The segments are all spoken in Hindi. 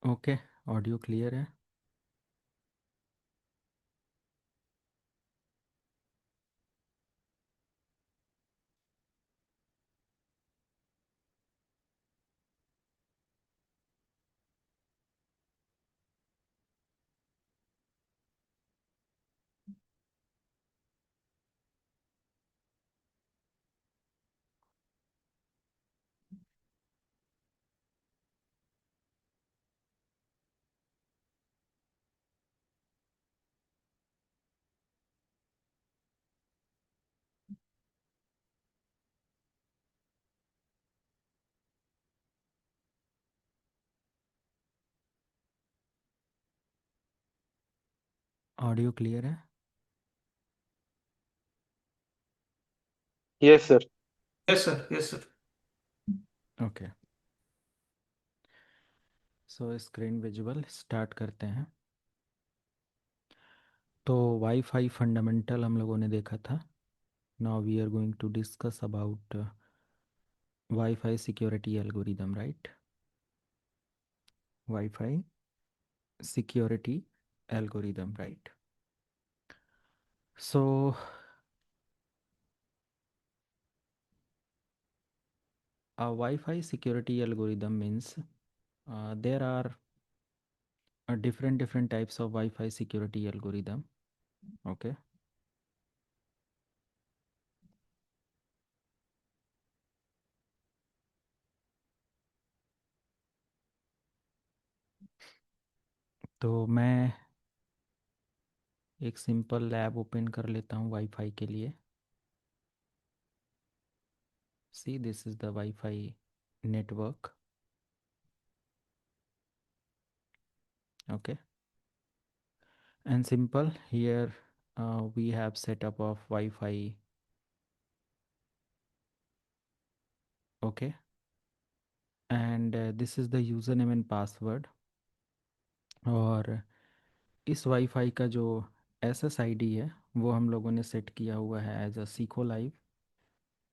ओके। ऑडियो क्लियर है। ऑडियो क्लियर है। Yes sir. Yes sir, yes sir. Okay. सो स्क्रीन विजुअल स्टार्ट करते हैं। तो वाईफाई फंडामेंटल हम लोगों ने देखा था। Now we are going to discuss about wifi security algorithm, right? Wifi security algorithm, right? So a Wi-Fi security algorithm means there are different types of Wi-Fi security algorithm. Okay. तो मैं एक सिंपल लैब ओपन कर लेता हूँ वाईफाई के लिए। See this is the wifi network. Okay. And simple here we have setup of Wi-Fi. Okay. And this is the username and password. और इस वाईफाई का जो SSID है वो हम लोगों ने सेट किया हुआ है as a Sico live.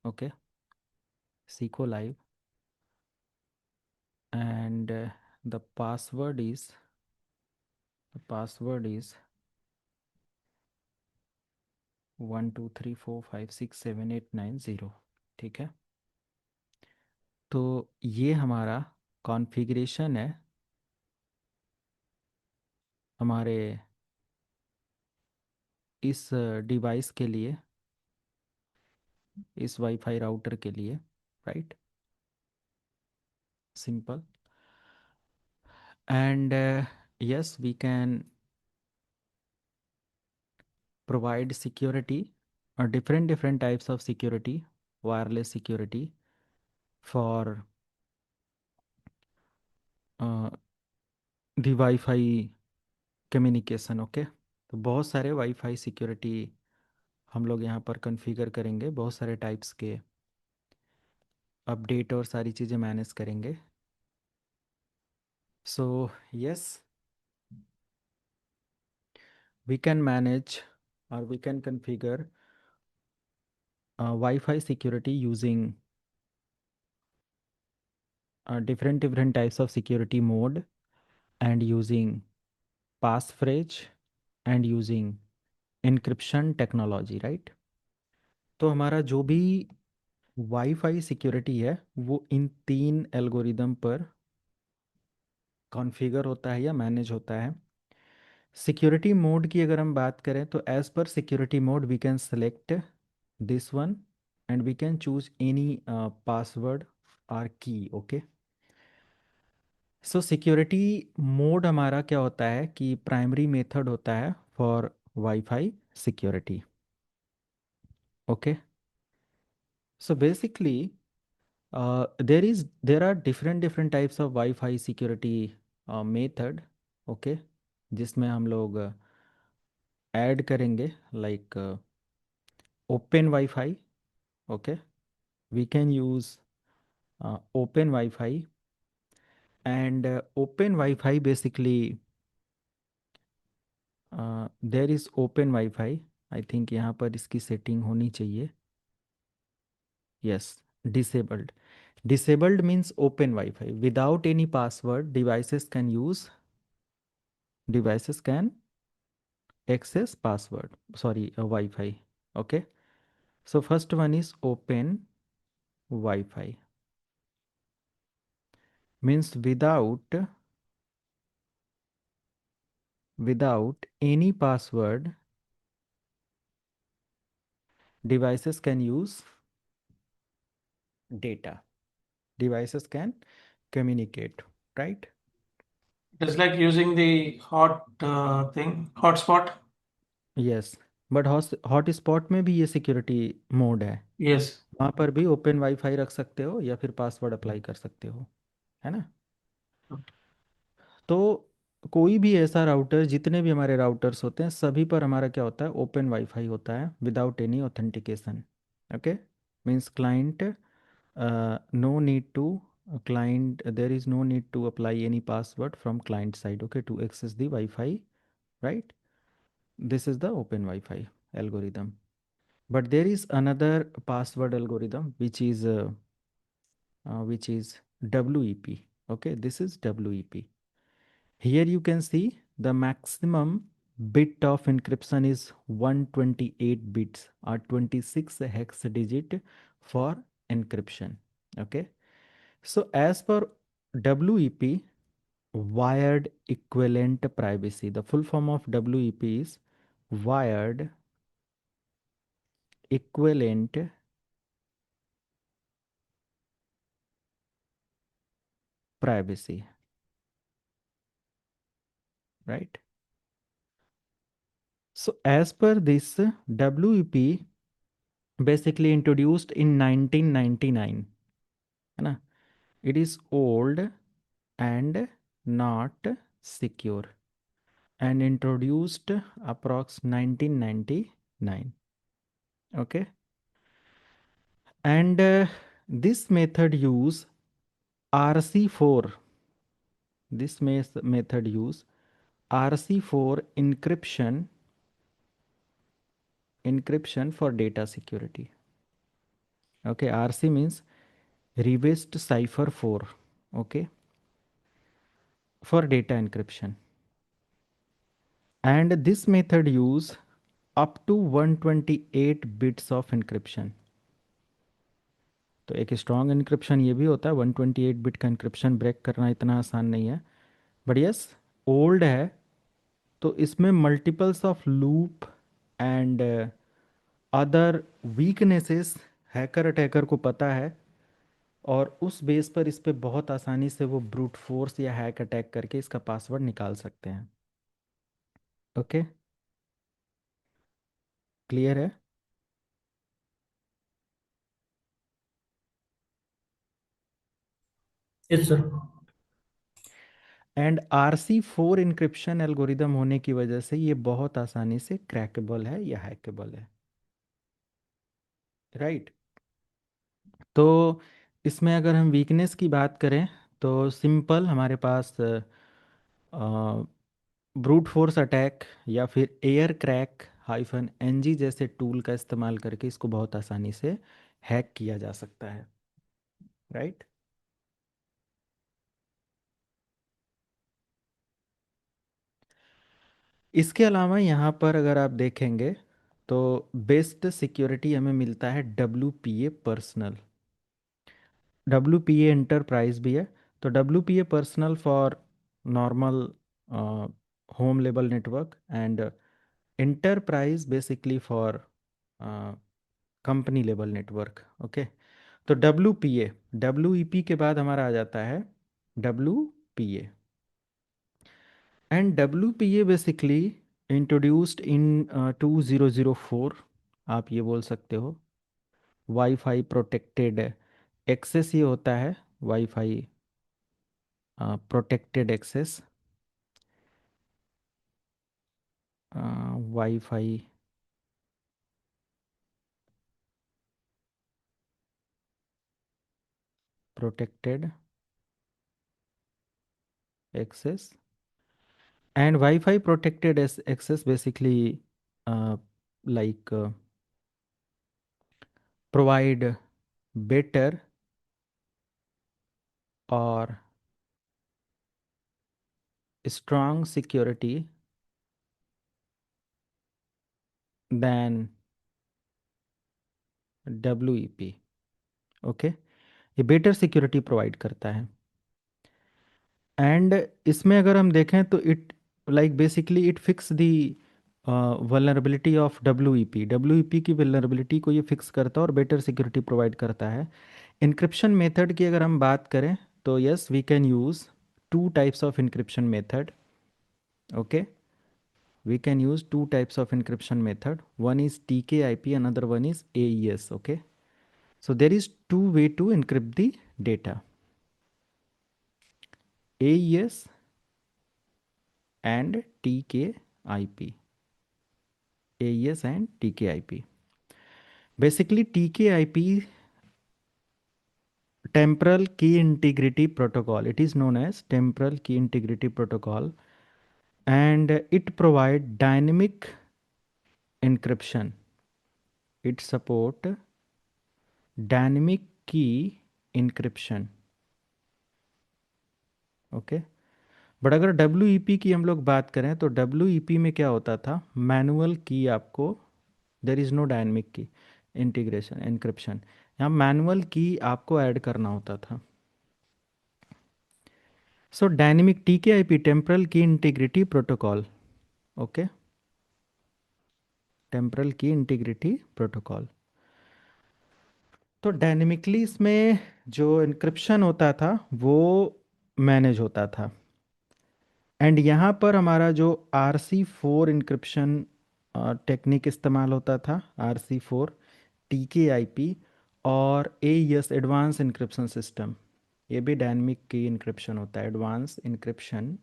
Okay, Sico live. And the password is 1234567890। ठीक है। तो ये हमारा कॉन्फ़िगरेशन है हमारे इस डिवाइस के लिए, इस वाईफाई राउटर के लिए, right? Simple. And yes, we can provide security or different types of security, wireless security for the Wi-Fi communication. Okay. तो बहुत सारे वाईफाई सिक्योरिटी हम लोग यहाँ पर कॉन्फ़िगर करेंगे, बहुत सारे टाइप्स के अपडेट और सारी चीज़ें मैनेज करेंगे। So yes, we can manage और we can configure Wi-Fi security using different types of security mode and using passphrase and using encryption technology, right? तो हमारा जो भी वाईफाई सिक्योरिटी है वो इन तीन एल्गोरिदम पर कॉन्फ़िगर होता है या मैनेज होता है। सिक्योरिटी मोड की अगर हम बात करें तो as per security mode we can select this one and we can choose any password और की। ओके। सो सिक्योरिटी मोड हमारा क्या होता है कि प्राइमरी मेथड होता है for wifi security. Okay. So basically there are different types of Wi-Fi security method. Okay, जिसमें हम लोग ऐड करेंगे like open wifi. Okay, we can use open wifi and open wifi basically there is open wifi. I think यहाँ पर इसकी सेटिंग होनी चाहिए। Yes, disabled. Disabled means open Wi-Fi. Without any password, devices can access password. Sorry, Wi-Fi. Okay. So first one is open Wi-Fi. Means without any password, devices can use data. Devices can communicate, right? It is like using the hotspot. Yes, but hotspot में भी ये सिक्योरिटी मोड है। Yes. वहाँ पर भी ओपन वाईफाई रख सकते हो या फिर पासवर्ड अप्लाई कर सकते हो, है ना। तो कोई भी ऐसा राउटर, जितने भी हमारे राउटर्स होते हैं सभी पर हमारा क्या होता है, ओपन वाईफाई होता है without any authentication. Okay, means client no need to client there is no need to apply any password from client side, okay, to access the wi-fi, right? This is the open wi-fi algorithm. But there is another password algorithm which is WEP. Okay, this is WEP. Here you can see the maximum bit of encryption is 128 bits or 26 hex digit for encryption. Okay, so as per WEP, wired equivalent privacy. The full form of WEP is wired equivalent privacy, right? So as per this, WEP basically introduced in 1999, है ना? It is old and not secure and introduced approx 1999. Okay, and this method use RC4. This method use RC4 encryption for data security. Okay, RC means reversed cipher 4. Okay, for data encryption. And this method use up to 128 bits of encryption. तो एक स्ट्रॉन्ग इनक्रिप्शन ये भी होता है, 128 बिट का इनक्रिप्शन ब्रेक करना इतना आसान नहीं है। बट यस, ओल्ड है, तो इसमें multiples of loop and other weaknesses hacker attacker को पता है, और उस बेस पर इस पे बहुत आसानी से वो ब्रूट फोर्स या हैक अटैक करके इसका पासवर्ड निकाल सकते हैं। ओके, क्लियर है? Yes, sir. And RC4 encryption algorithm होने की वजह से ये बहुत आसानी से क्रैकेबल है या हैकेबल है, राइट? तो इसमें अगर हम वीकनेस की बात करें तो सिंपल हमारे पास ब्रूट फोर्स अटैक या फिर एयर क्रैक -NG जैसे टूल का इस्तेमाल करके इसको बहुत आसानी से हैक किया जा सकता है, राइट? इसके अलावा यहाँ पर अगर आप देखेंगे तो बेस्ट सिक्योरिटी हमें मिलता है WPA पर्सनल। WPA एंटरप्राइज भी है। तो WPA personal for normal home level network and enterprise basically for company level network. Okay, तो WPA, WEP के बाद हमारा आ जाता है WPA। And WPA basically introduced in 2004, आप ये बोल सकते हो। वाईफाई प्रोटेक्टेड एक्सेस ये होता है, wifi protected access, wifi protected access and wifi protected access basically like uh, provide better और strong security than WEP. Okay, ये बेटर सिक्योरिटी प्रोवाइड करता है। एंड इसमें अगर हम देखें तो it like basically it fix the vulnerability of W E P की वल्नरेबिलिटी को ये फिक्स करता है और बेटर सिक्योरिटी प्रोवाइड करता है। इंक्रिप्शन मेथड की अगर हम बात करें तो yes we can use two types of encryption method. Okay, we can use two types of encryption method. One is TK-IP, another one is AES. Okay, so there is two way to encrypt the data: AES and TK-IP. AES and TK-IP. Basically, TK-IP, temporal key integrity protocol. It is known as temporal key integrity protocol, and it provide dynamic encryption. It support dynamic key encryption. Okay. But अगर डब्ल्यू की हम लोग बात करें तो डब्ल्यू में क्या होता था, मैनुअल की आपको, देर इज़ नो डायनेमिक की इंटीग्रेशन एनक्रिप्शन, यहाँ मैनुअल की आपको ऐड करना होता था। सो डायनेमिक TK-IP, टेम्परल की इंटीग्रिटी प्रोटोकॉल। ओके, टेम्परल की इंटीग्रिटी प्रोटोकॉल। तो डायनेमिकली इसमें जो इनक्रिप्शन होता था वो मैनेज होता था। एंड यहाँ पर हमारा जो RC4 इंक्रिप्शन टेक्निक इस्तेमाल होता था, RC4, TK-IP और AES, एडवांस इंक्रिप्शन सिस्टम। ये भी डायनेमिक की इंक्रिप्शन होता है, एडवांस इंक्रिप्शन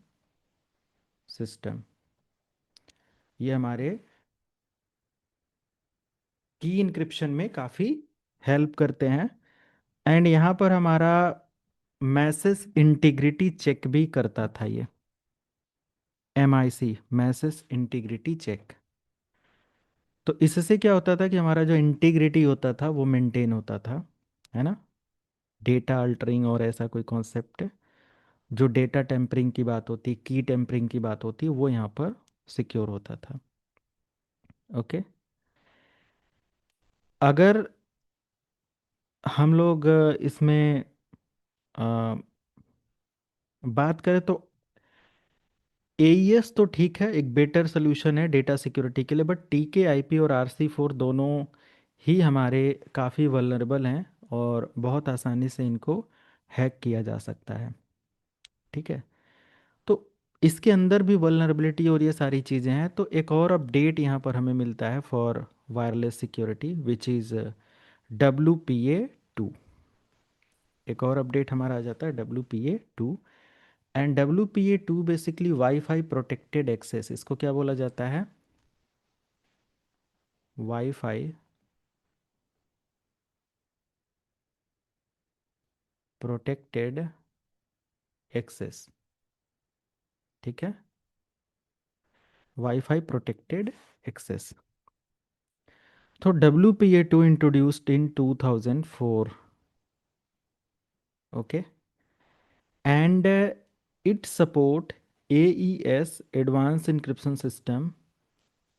सिस्टम। ये हमारे की इंक्रिप्शन में काफ़ी हेल्प करते हैं। एंड यहाँ पर हमारा मैसेज इंटीग्रिटी चेक भी करता था ये, MIC, मैसेज इंटीग्रिटी चेक। तो इससे क्या होता था कि हमारा जो इंटीग्रिटी होता था वो मेंटेन होता था, है ना। डेटा अल्टरिंग और ऐसा कोई कॉन्सेप्ट, जो डेटा टेम्परिंग की बात होती, की टेम्परिंग की बात होती, वो यहाँ पर सिक्योर होता था। ओके, अगर हम लोग इसमें अ, बात करें तो AES तो ठीक है, एक बेटर सोल्यूशन है डेटा सिक्योरिटी के लिए, बट TK-IP और RC4 दोनों ही हमारे काफ़ी वल्नरेबल हैं और बहुत आसानी से इनको हैक किया जा सकता है। ठीक है, तो इसके अंदर भी वल्नरेबिलिटी और ये सारी चीज़ें हैं। तो एक और अपडेट यहाँ पर हमें मिलता है for wireless security, which is WPA2। एक और अपडेट हमारा आ जाता है WPA2। And WPA2 basically wifi protected access, इसको क्या बोला जाता है, वाईफाई प्रोटेक्टेड एक्सेस। ठीक है, वाईफाई प्रोटेक्टेड एक्सेस। तो WPA2 introduced in 2004। Okay, and it support AES, advanced encryption system,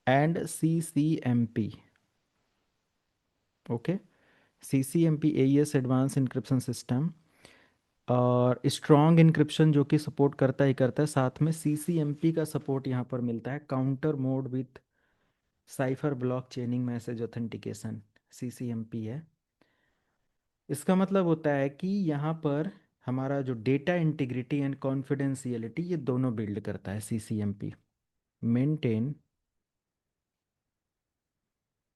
and CCMP. Okay, CCMP, AES, advance encryption system और स्ट्रॉन्ग इंक्रिप्शन जो कि सपोर्ट करता ही करता है, साथ में CCMP का सपोर्ट यहाँ पर मिलता है, counter mode with cipher block चेनिंग message authentication, CCMP है। इसका मतलब होता है कि यहाँ पर हमारा जो डेटा इंटीग्रिटी एंड कॉन्फिडेंशियलिटी ये दोनों बिल्ड करता है CCMP। Maintain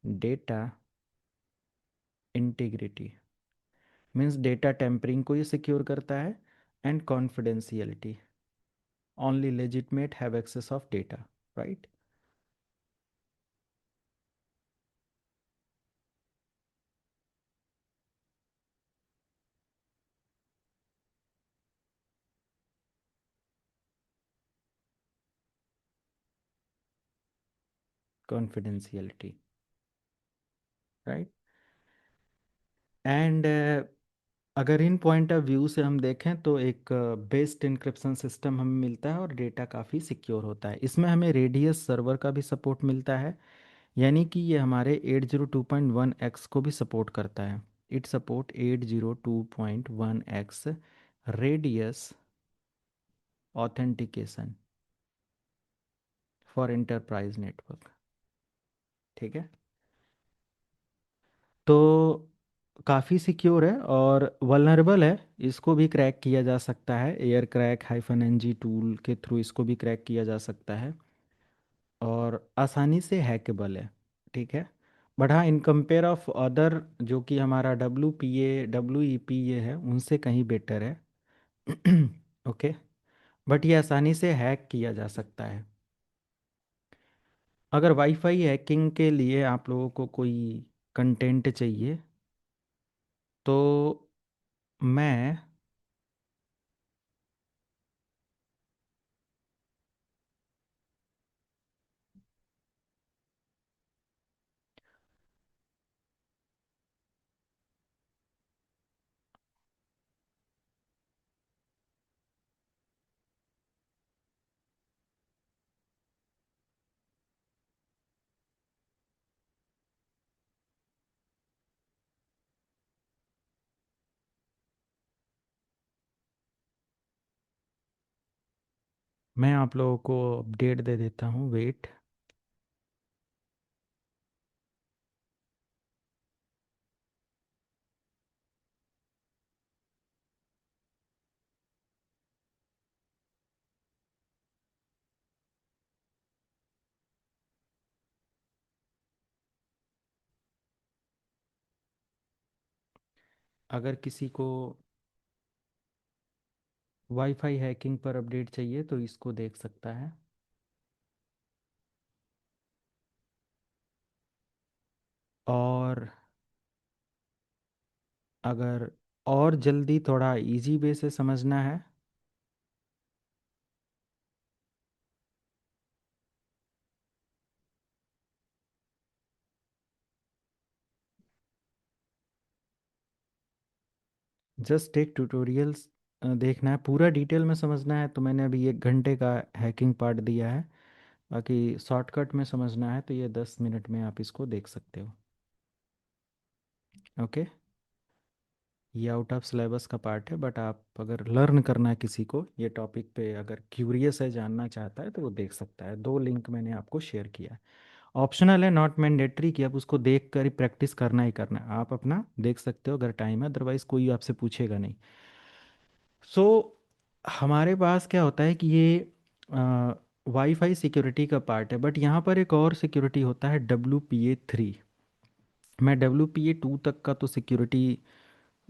data integrity means data tampering को ये सिक्योर करता है, and confidentiality, only legitimate have access of data, right. Confidentiality, right. And अगर इन पॉइंट ऑफ व्यू से हम देखें तो एक बेस्ड इंक्रिप्शन सिस्टम हमें मिलता है और डेटा काफ़ी सिक्योर होता है। इसमें हमें रेडियस सर्वर का भी सपोर्ट मिलता है, यानी कि ये हमारे 802.1x को भी सपोर्ट करता है। It support 802.1x radius authentication for enterprise network. ठीक है, तो काफ़ी सिक्योर है और वल्नरेबल है। इसको भी क्रैक किया जा सकता है, air crack hyphen NG tool के थ्रू इसको भी क्रैक किया जा सकता है और आसानी से हैकेबल है। ठीक है, बट हाँ, इन कंपेयर ऑफ अदर जो कि हमारा WPA WEPA है, उनसे कहीं बेटर है। ओके, बट ये आसानी से हैक किया जा सकता है। अगर वाईफाई हैकिंग के लिए आप लोगों को कोई कंटेंट चाहिए तो मैं मैं आप लोगों को अपडेट दे देता हूँ, वेट। अगर किसी को वाईफाई हैकिंग पर अपडेट चाहिए तो इसको देख सकता है। और अगर और जल्दी थोड़ा इजी वे से समझना है जस्ट एक ट्यूटोरियल्स देखना है, पूरा डिटेल में समझना है तो मैंने अभी 1 घंटे का हैकिंग पार्ट दिया है। बाकी शॉर्टकट में समझना है तो ये 10 मिनट में आप इसको देख सकते हो। ओके, ये आउट ऑफ सिलेबस का पार्ट है, बट आप अगर लर्न करना है किसी को ये टॉपिक पे, अगर क्यूरियस है, जानना चाहता है, तो वो देख सकता है। 2 लिंक मैंने आपको शेयर किया है। ऑप्शनल है, नॉट मैंडेटरी कि आप उसको देख कर ही प्रैक्टिस करना ही करना है। आप अपना देख सकते हो अगर टाइम है, अदरवाइज कोई आपसे पूछेगा नहीं। सो हमारे पास क्या होता है कि ये वाईफाई सिक्योरिटी का पार्ट है, बट यहाँ पर एक और सिक्योरिटी होता है WPA3। मैं WPA2 तक का तो सिक्योरिटी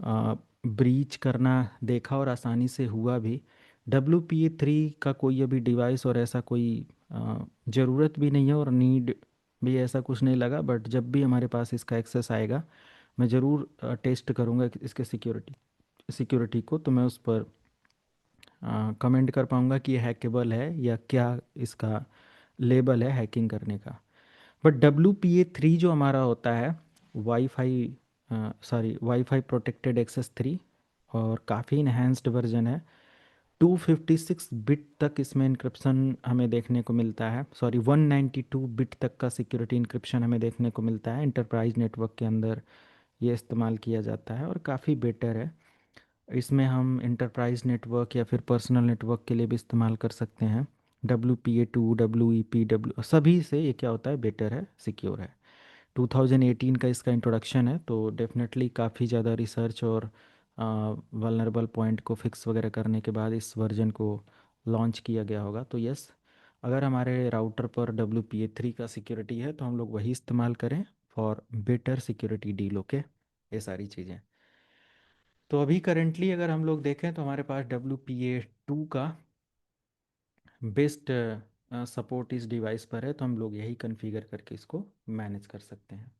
ब्रीच करना देखा और आसानी से हुआ भी। WPA3 का कोई अभी डिवाइस और ऐसा कोई ज़रूरत भी नहीं है और नीड भी ऐसा कुछ नहीं लगा, बट जब भी हमारे पास इसका एक्सेस आएगा मैं ज़रूर टेस्ट करूँगा कि इसके सिक्योरिटी को, तो मैं उस पर कमेंट कर पाऊँगा कि ये हैकेबल है या क्या इसका लेबल है हैकिंग करने का। बट WPA3 जो हमारा होता है, वाईफाई वाईफाई प्रोटेक्टेड एक्सेस 3, और काफ़ी इन्हेंस्ड वर्जन है। 256 बिट तक इसमें इंक्रिप्शन हमें देखने को मिलता है, सॉरी 192 बिट तक का सिक्योरिटी इंक्रिप्शन हमें देखने को मिलता है। इंटरप्राइज नेटवर्क के अंदर ये इस्तेमाल किया जाता है और काफ़ी बेटर है। इसमें हम इंटरप्राइज नेटवर्क या फिर पर्सनल नेटवर्क के लिए भी इस्तेमाल कर सकते हैं। WPA2 WEPW सभी से ये क्या होता है, बेटर है, सिक्योर है। 2018 का इसका इंट्रोडक्शन है, तो डेफिनेटली काफ़ी ज़्यादा रिसर्च और वल्नरेबल पॉइंट को फिक्स वगैरह करने के बाद इस वर्जन को लॉन्च किया गया होगा। तो यस, अगर हमारे राउटर पर WPA3 का सिक्योरिटी है तो हम लोग वही इस्तेमाल करें for better security deal. Okay, ये सारी चीज़ें। तो अभी करेंटली अगर हम लोग देखें तो हमारे पास WPA2 का बेस्ट सपोर्ट इस डिवाइस पर है, तो हम लोग यही कॉन्फ़िगर करके इसको मैनेज कर सकते हैं।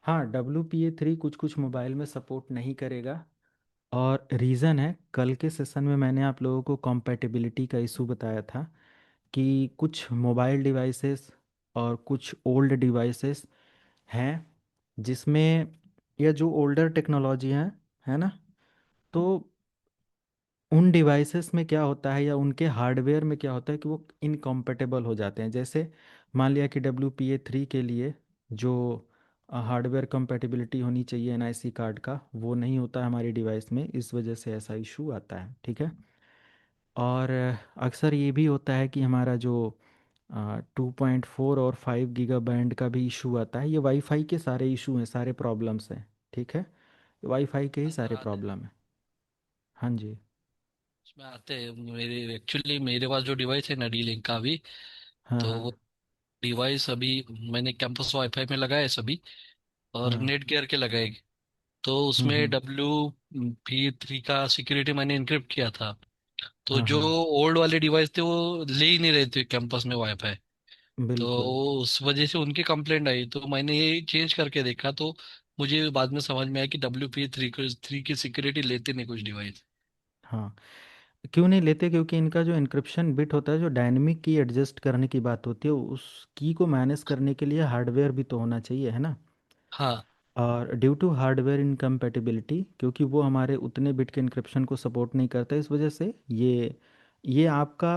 हाँ, WPA3 कुछ कुछ मोबाइल में सपोर्ट नहीं करेगा और रीज़न है, कल के सेशन में मैंने आप लोगों को कॉम्पैटिबिलिटी का इशू बताया था कि कुछ मोबाइल डिवाइसेस और कुछ ओल्ड डिवाइसेस हैं जिसमें या जो ओल्डर टेक्नोलॉजी है ना, तो उन डिवाइसेस में क्या होता है या उनके हार्डवेयर में क्या होता है कि वो इनकम्पेटेबल हो जाते हैं। जैसे मान लिया कि WPA3 के लिए जो हार्डवेयर कंपेटिबिलिटी होनी चाहिए NIC कार्ड का, वो नहीं होता है हमारी डिवाइस में, इस वजह से ऐसा इशू आता है। ठीक है। और अक्सर ये भी होता है कि हमारा जो 2.4 और 5 गीगा बैंड का भी इशू आता है। ये वाईफाई के सारे इशू हैं, सारे प्रॉब्लम्स हैं। ठीक है, वाईफाई के ही अंदर सारे आते प्रॉब्लम हैं। हाँ जी। उसमें आते हैं मेरे, एक्चुअली मेरे पास जो डिवाइस है ना, डी लिंक का भी, हाँ तो हाँ वो डिवाइस अभी मैंने कैंपस वाईफाई में लगाए सभी, और हाँ। नेट गियर के लगाए। तो उसमें हम्म। WP3 का सिक्योरिटी मैंने इनक्रिप्ट किया था। तो हाँ जो हाँ। ओल्ड वाले डिवाइस थे वो ले ही नहीं रहे थे कैंपस में वाईफाई। तो बिल्कुल। उस वजह से उनकी कंप्लेंट आई, तो मैंने ये चेंज करके देखा, तो मुझे बाद में समझ में आया कि WP3 की सिक्योरिटी लेते नहीं कुछ डिवाइस। हाँ, क्यों नहीं लेते? क्योंकि इनका जो इनक्रिप्शन बिट होता है, जो डायनेमिक की एडजस्ट करने की बात होती है, उस की को मैनेज करने के लिए हार्डवेयर भी तो होना चाहिए, है ना। हाँ और ड्यू टू हार्डवेयर इनकम्पेटिबिलिटी, क्योंकि वो हमारे उतने बिट के इनक्रिप्शन को सपोर्ट नहीं करता, इस वजह से ये आपका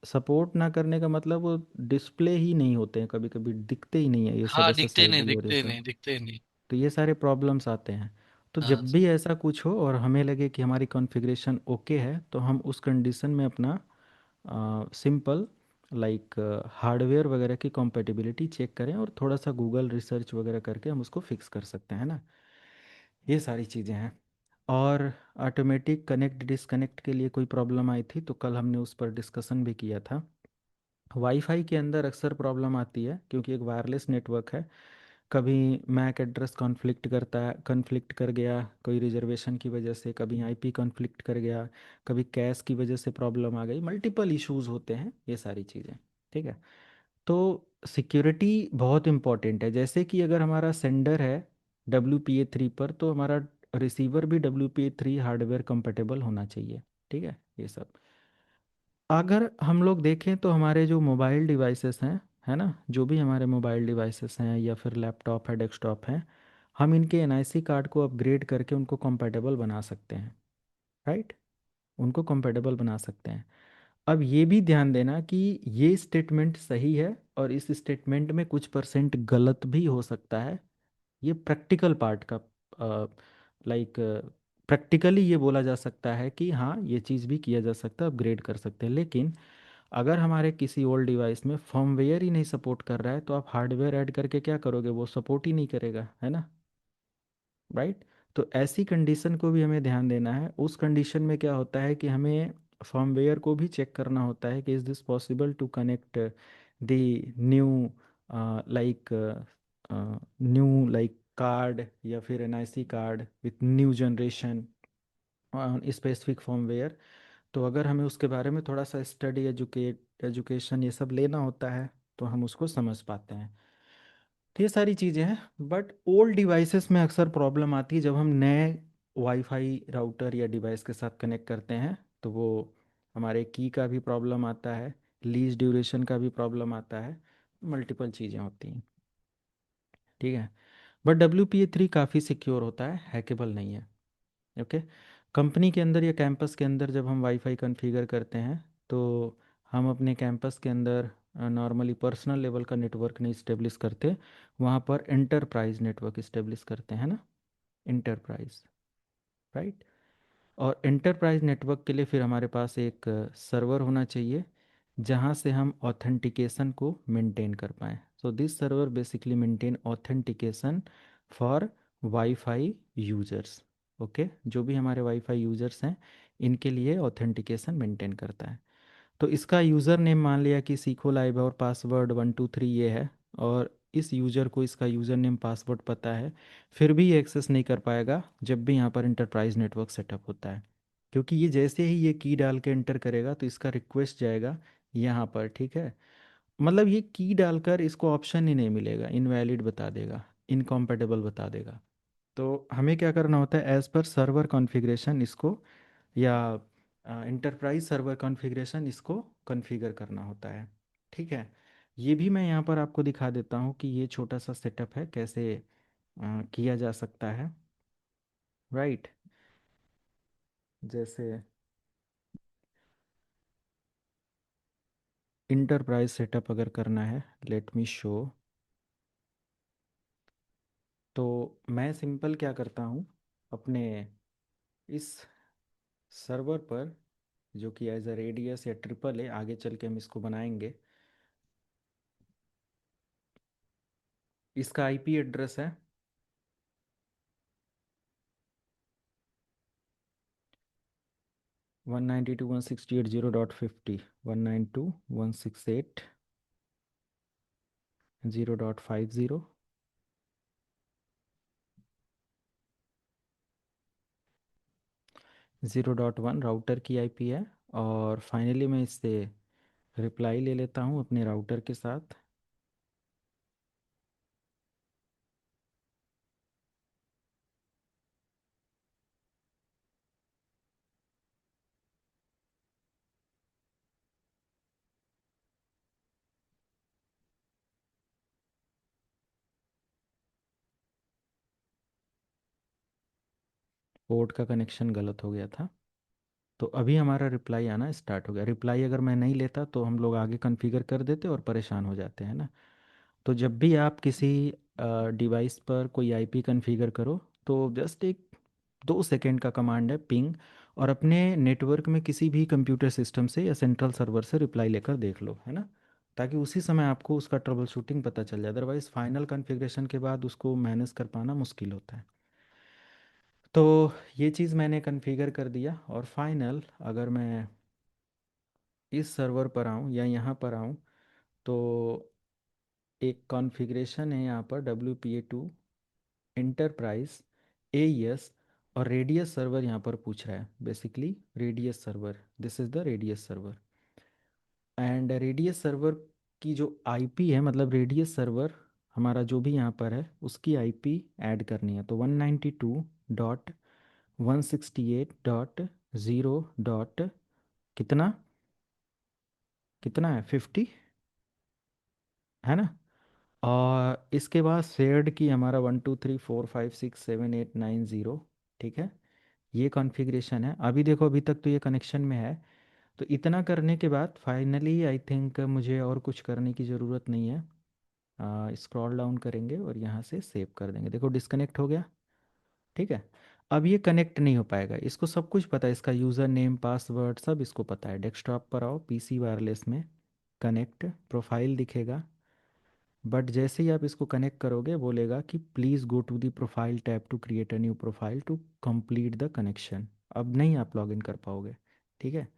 सपोर्ट ना करने का मतलब वो डिस्प्ले ही नहीं होते हैं, कभी कभी दिखते ही नहीं है ये सब, हाँ, दिखते नहीं, SSID और ये दिखते सब। नहीं, दिखते नहीं। तो ये सारे प्रॉब्लम्स आते हैं। तो हाँ जब भी ऐसा कुछ हो और हमें लगे कि हमारी कॉन्फ़िगरेशन ओके है, तो हम उस कंडीशन में अपना सिंपल लाइक हार्डवेयर वगैरह की कॉम्पेटिबिलिटी चेक करें, और थोड़ा सा गूगल रिसर्च वगैरह करके हम उसको फिक्स कर सकते हैं ना। ये सारी चीज़ें हैं। और ऑटोमेटिक कनेक्ट डिसकनेक्ट के लिए कोई प्रॉब्लम आई थी तो कल हमने उस पर डिस्कशन भी किया था। वाईफाई के अंदर अक्सर प्रॉब्लम आती है क्योंकि एक वायरलेस नेटवर्क है। कभी मैक एड्रेस कॉन्फ्लिक्ट कर गया कोई रिजर्वेशन की वजह से, कभी IP कॉन्फ्लिक्ट कर गया, कभी कैश की वजह से प्रॉब्लम आ गई, मल्टीपल इश्यूज होते हैं ये सारी चीज़ें। ठीक है। तो सिक्योरिटी बहुत इम्पॉर्टेंट है। जैसे कि अगर हमारा सेंडर है WPA3 पर, तो हमारा रिसीवर भी WPA3 हार्डवेयर कंपेटेबल होना चाहिए। ठीक है, ये सब। अगर हम लोग देखें तो हमारे जो मोबाइल डिवाइसेस हैं, है ना, जो भी हमारे मोबाइल डिवाइसेस हैं या फिर लैपटॉप है, डेस्कटॉप हैं, हम इनके NIC कार्ड को अपग्रेड करके उनको कंपेटेबल बना सकते हैं। राइट, उनको कंपेटेबल बना सकते हैं। अब ये भी ध्यान देना कि ये स्टेटमेंट सही है और इस स्टेटमेंट में कुछ परसेंट गलत भी हो सकता है। ये प्रैक्टिकल पार्ट का लाइक प्रैक्टिकली ये बोला जा सकता है कि हाँ, ये चीज़ भी किया जा सकता है, अपग्रेड कर सकते हैं। लेकिन अगर हमारे किसी ओल्ड डिवाइस में फर्मवेयर ही नहीं सपोर्ट कर रहा है, तो आप हार्डवेयर ऐड करके क्या करोगे? वो सपोर्ट ही नहीं करेगा, है ना। राइट। तो ऐसी कंडीशन को भी हमें ध्यान देना है। उस कंडीशन में क्या होता है कि हमें फर्मवेयर को भी चेक करना होता है कि is this possible to connect the new like new like card या फिर NIC card with new generation specific firmware. तो अगर हमें उसके बारे में थोड़ा सा स्टडी एजुकेशन ये सब लेना होता है, तो हम उसको समझ पाते हैं। तो ये सारी चीज़ें हैं। बट ओल्ड डिवाइसेस में अक्सर प्रॉब्लम आती है जब हम नए वाईफाई राउटर या डिवाइस के साथ कनेक्ट करते हैं, तो वो हमारे की का भी प्रॉब्लम आता है, लीज ड्यूरेशन का भी प्रॉब्लम आता है, मल्टीपल चीज़ें होती हैं। ठीक है। बट WPA3 काफ़ी सिक्योर होता है, हैकेबल नहीं है। ओके। कंपनी के अंदर या कैंपस के अंदर जब हम वाईफाई कॉन्फ़िगर करते हैं, तो हम अपने कैंपस के अंदर नॉर्मली पर्सनल लेवल का नेटवर्क नहीं इस्टेब्लिश करते, वहाँ पर एंटरप्राइज नेटवर्क इस्टेब्लिश करते हैं ना। इंटरप्राइज। राइट। और एंटरप्राइज नेटवर्क के लिए फिर हमारे पास एक सर्वर होना चाहिए जहाँ से हम ऑथेंटिकेशन को मेंटेन कर पाएँ। So this server basically maintain authentication for wifi users. Okay, जो भी हमारे वाईफाई यूजर्स हैं, इनके लिए ऑथेंटिकेशन मेंटेन करता है। तो इसका यूज़र नेम मान लिया कि सीखो लाइव है और पासवर्ड 123 ये है, और इस यूज़र को इसका यूज़र नेम पासवर्ड पता है, फिर भी ये एक्सेस नहीं कर पाएगा जब भी यहाँ पर इंटरप्राइज नेटवर्क सेटअप होता है। क्योंकि ये जैसे ही ये की डाल के एंटर करेगा तो इसका रिक्वेस्ट जाएगा यहाँ पर। ठीक है। मतलब ये की डालकर इसको ऑप्शन ही नहीं मिलेगा, इनवैलिड बता देगा, इनकॉम्पेटेबल बता देगा। तो हमें क्या करना होता है, एज पर सर्वर कॉन्फ़िगरेशन इसको, या इंटरप्राइज सर्वर कॉन्फ़िगरेशन इसको कॉन्फ़िगर करना होता है। ठीक है। ये भी मैं यहाँ पर आपको दिखा देता हूँ कि ये छोटा सा सेटअप है कैसे किया जा सकता है, राइट। जैसे इंटरप्राइज सेटअप अगर करना है, लेट मी शो। तो मैं सिंपल क्या करता हूँ, अपने इस सर्वर पर, जो कि एज अ रेडियस या ट्रिपल है, आगे चल के हम इसको बनाएंगे। इसका आईपी एड्रेस है 192.168.0.50, 192.168.0.50, 0.1 राउटर की आईपी है। और फाइनली मैं इससे रिप्लाई ले लेता हूँ अपने राउटर के साथ। पोर्ट का कनेक्शन गलत हो गया था। तो अभी हमारा रिप्लाई आना स्टार्ट हो गया। रिप्लाई अगर मैं नहीं लेता तो हम लोग आगे कॉन्फ़िगर कर देते और परेशान हो जाते हैं ना। तो जब भी आप किसी डिवाइस पर कोई आईपी कॉन्फ़िगर करो, तो जस्ट एक 2 सेकेंड का कमांड है, पिंग, और अपने नेटवर्क में किसी भी कंप्यूटर सिस्टम से या सेंट्रल सर्वर से रिप्लाई लेकर देख लो, है ना। ताकि उसी समय आपको उसका ट्रबल शूटिंग पता चल जाए, अदरवाइज़ फाइनल कॉन्फ़िगरेशन के बाद उसको मैनेज कर पाना मुश्किल होता है। तो ये चीज़ मैंने कॉन्फ़िगर कर दिया, और फाइनल अगर मैं इस सर्वर पर आऊँ या यहाँ पर आऊँ, तो एक कॉन्फ़िगरेशन है यहाँ पर WPA2 एंटरप्राइज AES, और रेडियस सर्वर यहाँ पर पूछ रहा है, basically radius server, this is the radius server. And radius server की जो आईपी है, मतलब रेडियस सर्वर हमारा जो भी यहाँ पर है, उसकी आईपी ऐड करनी है। तो 192.168.0. कितना, कितना है, 50, है ना। और इसके बाद शेयर्ड की हमारा 1 2 3 4 5 6 7 8 9 0, ठीक है। ये कॉन्फ़िगरेशन है। अभी देखो, अभी तक तो ये कनेक्शन में है। तो इतना करने के बाद फाइनली आई थिंक मुझे और कुछ करने की ज़रूरत नहीं है। स्क्रॉल डाउन करेंगे और यहाँ से सेव कर देंगे। देखो डिस्कनेक्ट हो गया, ठीक है। अब ये कनेक्ट नहीं हो पाएगा, इसको सब कुछ पता है, इसका यूज़र नेम पासवर्ड सब इसको पता है। डेस्कटॉप पर आओ, PC वायरलेस में कनेक्ट, प्रोफाइल दिखेगा। बट जैसे ही आप इसको कनेक्ट करोगे, बोलेगा कि please go to the profile tab to create a new profile to complete the connection. अब नहीं आप लॉगिन कर पाओगे, ठीक है।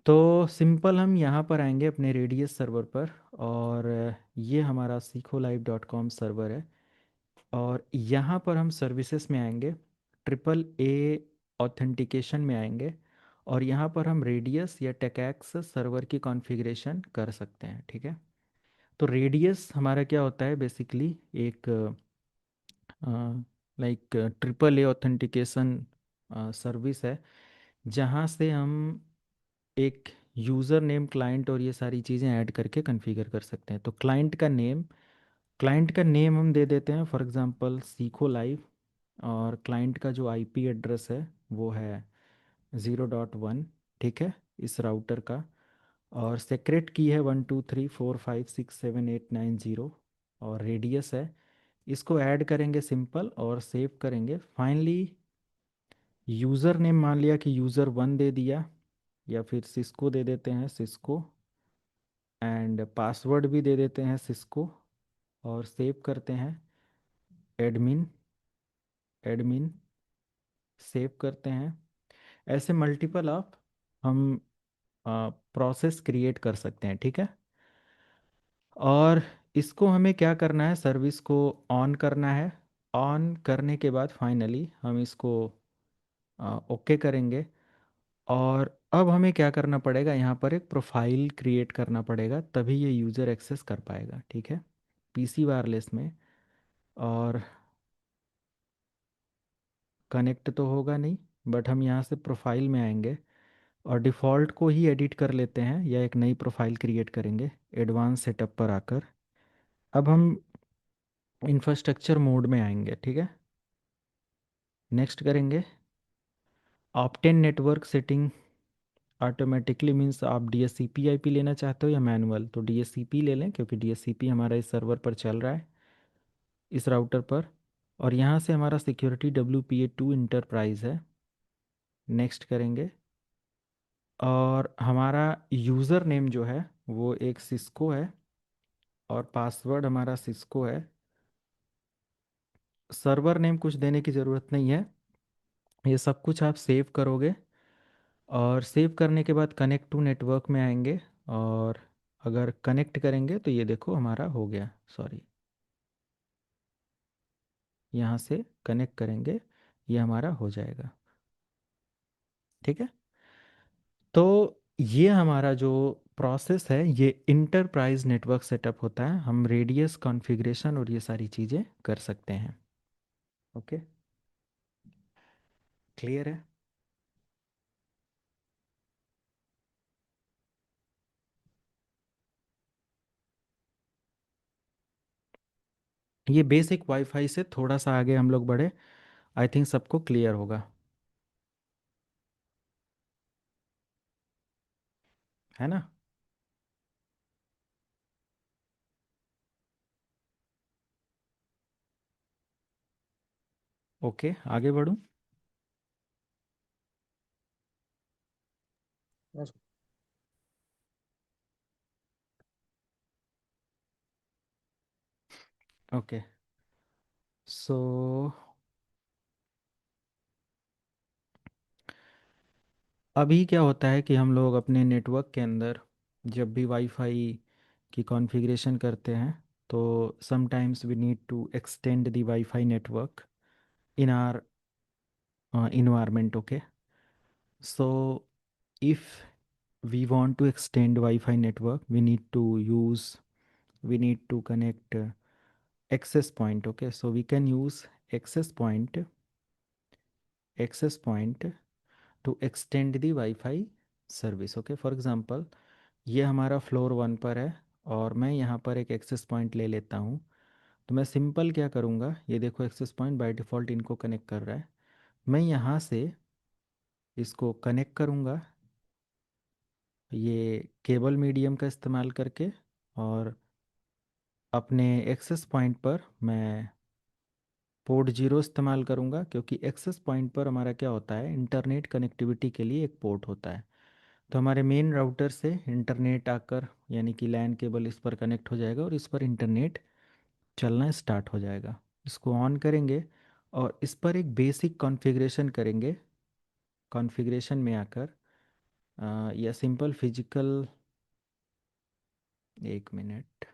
तो सिंपल हम यहाँ पर आएंगे अपने रेडियस सर्वर पर, और ये हमारा sekholive.com सर्वर है। और यहाँ पर हम सर्विसेज में आएंगे, AAA ऑथेंटिकेशन में आएंगे, और यहाँ पर हम रेडियस या टेकैक्स सर्वर की कॉन्फ़िगरेशन कर सकते हैं, ठीक है। तो रेडियस हमारा क्या होता है, बेसिकली एक लाइक AAA ऑथेंटिकेशन सर्विस है, जहाँ से हम एक यूज़र नेम, क्लाइंट और ये सारी चीज़ें ऐड करके कॉन्फ़िगर कर सकते हैं। तो क्लाइंट का नेम हम दे देते हैं, फॉर एग्जांपल सीखो लाइव। और क्लाइंट का जो आईपी एड्रेस है वो है 0.1, ठीक है, इस राउटर का। और सेक्रेट की है 1 2 3 4 5 6 7 8 9 0, और रेडियस है। इसको ऐड करेंगे सिंपल और सेव करेंगे। फाइनली यूज़र नेम मान लिया कि यूज़र 1 दे दिया, या फिर सिस्को दे देते हैं, सिस्को। एंड पासवर्ड भी दे देते हैं सिस्को, और सेव करते हैं, एडमिन, एडमिन, सेव करते हैं। ऐसे मल्टीपल आप हम प्रोसेस क्रिएट कर सकते हैं, ठीक है। और इसको हमें क्या करना है, सर्विस को ऑन करना है। ऑन करने के बाद फाइनली हम इसको ओके करेंगे। और अब हमें क्या करना पड़ेगा, यहाँ पर एक प्रोफाइल क्रिएट करना पड़ेगा, तभी ये यूज़र एक्सेस कर पाएगा, ठीक है, PC वायरलेस में। और कनेक्ट तो होगा नहीं, बट हम यहाँ से प्रोफाइल में आएंगे और डिफ़ॉल्ट को ही एडिट कर लेते हैं, या एक नई प्रोफाइल क्रिएट करेंगे एडवांस सेटअप पर आकर। अब हम इंफ्रास्ट्रक्चर मोड में आएंगे, ठीक है। नेक्स्ट करेंगे obtain network setting automatically, means आप DSCP IP लेना चाहते हो या मैनुअल, तो DSCP ले लें क्योंकि DSCP हमारा इस सर्वर पर चल रहा है, इस राउटर पर। और यहाँ से हमारा सिक्योरिटी WPA2 इंटरप्राइज है। नेक्स्ट करेंगे, और हमारा यूज़र नेम जो है वो एक सिस्को है, और पासवर्ड हमारा सिस्को है। सर्वर नेम कुछ देने की ज़रूरत नहीं है, ये सब कुछ आप सेव करोगे। और सेव करने के बाद कनेक्ट टू नेटवर्क में आएंगे, और अगर कनेक्ट करेंगे तो ये देखो हमारा हो गया, सॉरी, यहाँ से कनेक्ट करेंगे, ये हमारा हो जाएगा, ठीक है। तो ये हमारा जो प्रोसेस है ये इंटरप्राइज नेटवर्क सेटअप होता है। हम रेडियस कॉन्फ़िगरेशन और ये सारी चीज़ें कर सकते हैं। ओके, क्लियर है। ये बेसिक वाईफाई से थोड़ा सा आगे हम लोग बढ़े, आई थिंक सबको क्लियर होगा, है ना। ओके, आगे बढ़ूँ। बस। ओके, सो अभी क्या होता है कि हम लोग अपने नेटवर्क के अंदर जब भी वाईफाई की कॉन्फ़िगरेशन करते हैं, तो sometimes we need to extend the wifi network in our environment. Okay, so if we want to extend Wi-Fi network, we need to connect access point. Okay, so we can use access point to extend the Wi-Fi service. Okay, for example, ये हमारा फ्लोर 1 पर है, और मैं यहाँ पर एक एक्सेस पॉइंट ले लेता हूँ। तो मैं सिंपल क्या करूँगा, ये देखो एक्सेस पॉइंट बाय डिफ़ॉल्ट इनको कनेक्ट कर रहा है। मैं यहाँ से इसको कनेक्ट करूँगा, ये केबल मीडियम का इस्तेमाल करके, और अपने एक्सेस पॉइंट पर मैं पोर्ट 0 इस्तेमाल करूँगा, क्योंकि एक्सेस पॉइंट पर हमारा क्या होता है, इंटरनेट कनेक्टिविटी के लिए एक पोर्ट होता है। तो हमारे मेन राउटर से इंटरनेट आकर, यानी कि लैन केबल इस पर कनेक्ट हो जाएगा, और इस पर इंटरनेट चलना स्टार्ट हो जाएगा। इसको ऑन करेंगे, और इस पर एक बेसिक कॉन्फ़िगरेशन करेंगे। कॉन्फ़िगरेशन में आकर या सिंपल फिजिकल, एक मिनट,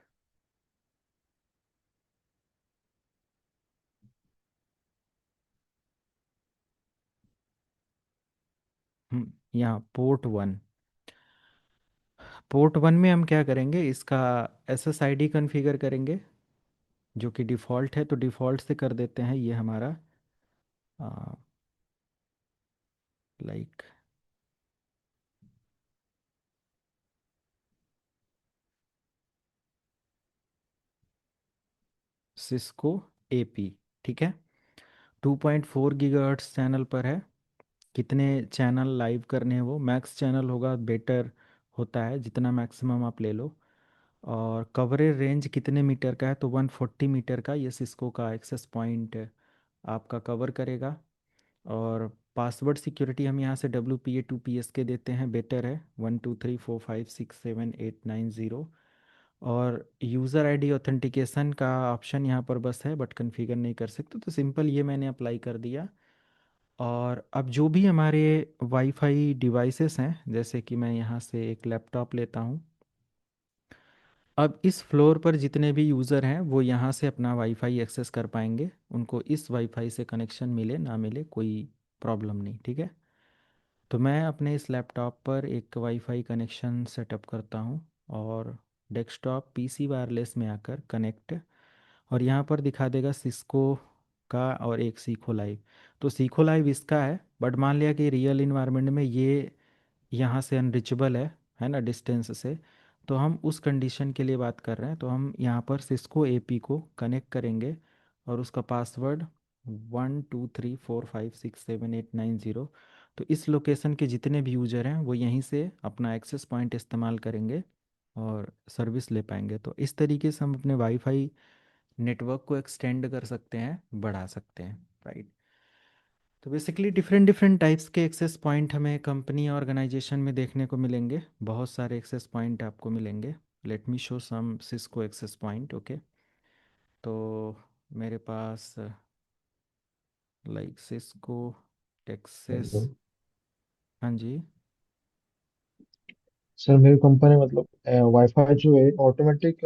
यहाँ पोर्ट 1 में हम क्या करेंगे, इसका SSID कॉन्फ़िगर करेंगे, जो कि डिफ़ॉल्ट है, तो डिफ़ॉल्ट से कर देते हैं ये हमारा लाइक सिस्को AP, ठीक है। 2.4 गीगाहर्ट्ज़ चैनल पर है। कितने चैनल लाइव करने हैं, वो मैक्स चैनल होगा बेटर होता है, जितना मैक्सिमम आप ले लो। और कवरेज रेंज कितने मीटर का है, तो 140 मीटर का ये सिस्को का एक्सेस पॉइंट आपका कवर करेगा। और पासवर्ड सिक्योरिटी हम यहाँ से WPA2 PSK देते हैं, बेटर है, 12345678990। और यूज़र आईडी ऑथेंटिकेशन का ऑप्शन यहाँ पर बस है, बट कन्फिगर नहीं कर सकते, तो सिंपल ये मैंने अप्लाई कर दिया। और अब जो भी हमारे वाईफाई डिवाइसेस हैं, जैसे कि मैं यहाँ से एक लैपटॉप लेता हूँ, अब इस फ्लोर पर जितने भी यूज़र हैं वो यहाँ से अपना वाईफाई एक्सेस कर पाएंगे। उनको इस वाईफाई से कनेक्शन मिले ना मिले कोई प्रॉब्लम नहीं, ठीक है। तो मैं अपने इस लैपटॉप पर एक वाईफाई कनेक्शन सेटअप करता हूँ, और डेस्कटॉप PC वायरलेस में आकर कनेक्ट, और यहाँ पर दिखा देगा सिस्को का और एक सीखो लाइव। तो सीखो लाइव इसका है, बट मान लिया कि रियल इन्वायरमेंट में ये यहाँ से अनरिचेबल है ना, डिस्टेंस से। तो हम उस कंडीशन के लिए बात कर रहे हैं, तो हम यहाँ पर सिस्को एपी को कनेक्ट करेंगे और उसका पासवर्ड 1 2 3 4 5 6 7 8 9 0। तो इस लोकेशन के जितने भी यूज़र हैं वो यहीं से अपना एक्सेस पॉइंट इस्तेमाल करेंगे और सर्विस ले पाएंगे। तो इस तरीके से हम अपने वाईफाई नेटवर्क को एक्सटेंड कर सकते हैं, बढ़ा सकते हैं, राइट। तो बेसिकली डिफरेंट डिफरेंट टाइप्स के एक्सेस पॉइंट हमें कंपनी ऑर्गेनाइजेशन में देखने को मिलेंगे। बहुत सारे एक्सेस पॉइंट आपको मिलेंगे। Let me show some Cisco access point, okay. तो मेरे पास लाइक सिस्को एक्सेस, बिल्कुल। हाँ जी। सर मेरी कंपनी मतलब वाईफाई जो है ऑटोमेटिक,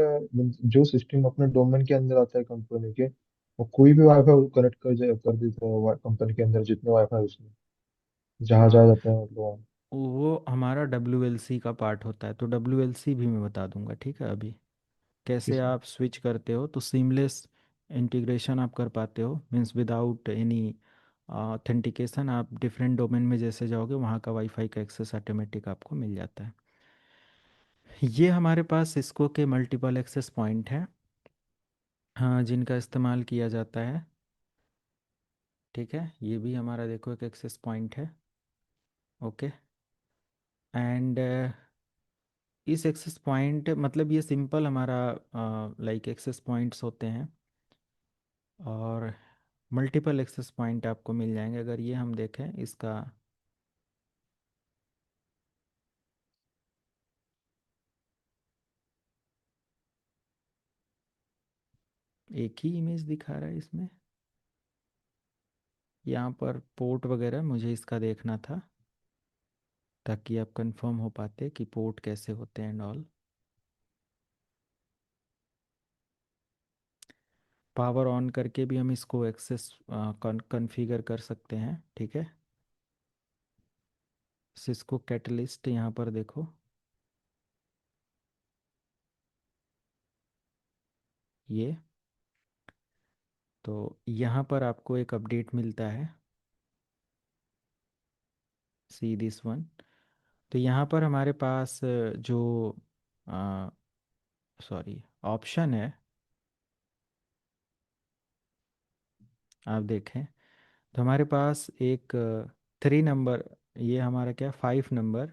जो सिस्टम अपने डोमेन के अंदर आता है कंपनी के, वो कोई भी वाईफाई कनेक्ट कर देता है कंपनी के अंदर जितने वाईफाई उसमें जहाँ हाँ, जाया जाता है मतलब वहाँ। वो हमारा WLC का पार्ट होता है, तो WLC भी मैं बता दूंगा, ठीक है। अभी कैसे किस आप स्विच करते हो तो सीमलेस इंटीग्रेशन आप कर पाते हो, मीन्स विदाउट एनी ऑथेंटिकेशन। आप डिफरेंट डोमेन में जैसे जाओगे वहाँ का वाईफाई का एक्सेस ऑटोमेटिक आपको मिल जाता है। ये हमारे पास सिस्को के मल्टीपल एक्सेस पॉइंट हैं, हाँ, जिनका इस्तेमाल किया जाता है, ठीक है। ये भी हमारा देखो एक एक्सेस पॉइंट है, ओके। एंड इस एक्सेस पॉइंट मतलब ये सिंपल हमारा लाइक एक्सेस पॉइंट्स होते हैं, और मल्टीपल एक्सेस पॉइंट आपको मिल जाएंगे। अगर ये हम देखें इसका, एक ही इमेज दिखा रहा है इसमें, यहाँ पर पोर्ट वगैरह मुझे इसका देखना था ताकि आप कंफर्म हो पाते कि पोर्ट कैसे होते हैं एंड ऑल। पावर ऑन करके भी हम इसको एक्सेस कॉन्फ़िगर कर सकते हैं, ठीक है। सिस्को कैटलिस्ट यहाँ पर देखो, ये तो यहाँ पर आपको एक अपडेट मिलता है, सी दिस वन। तो यहाँ पर हमारे पास जो सॉरी ऑप्शन है, आप देखें तो हमारे पास एक 3 नंबर, ये हमारा क्या 5 नंबर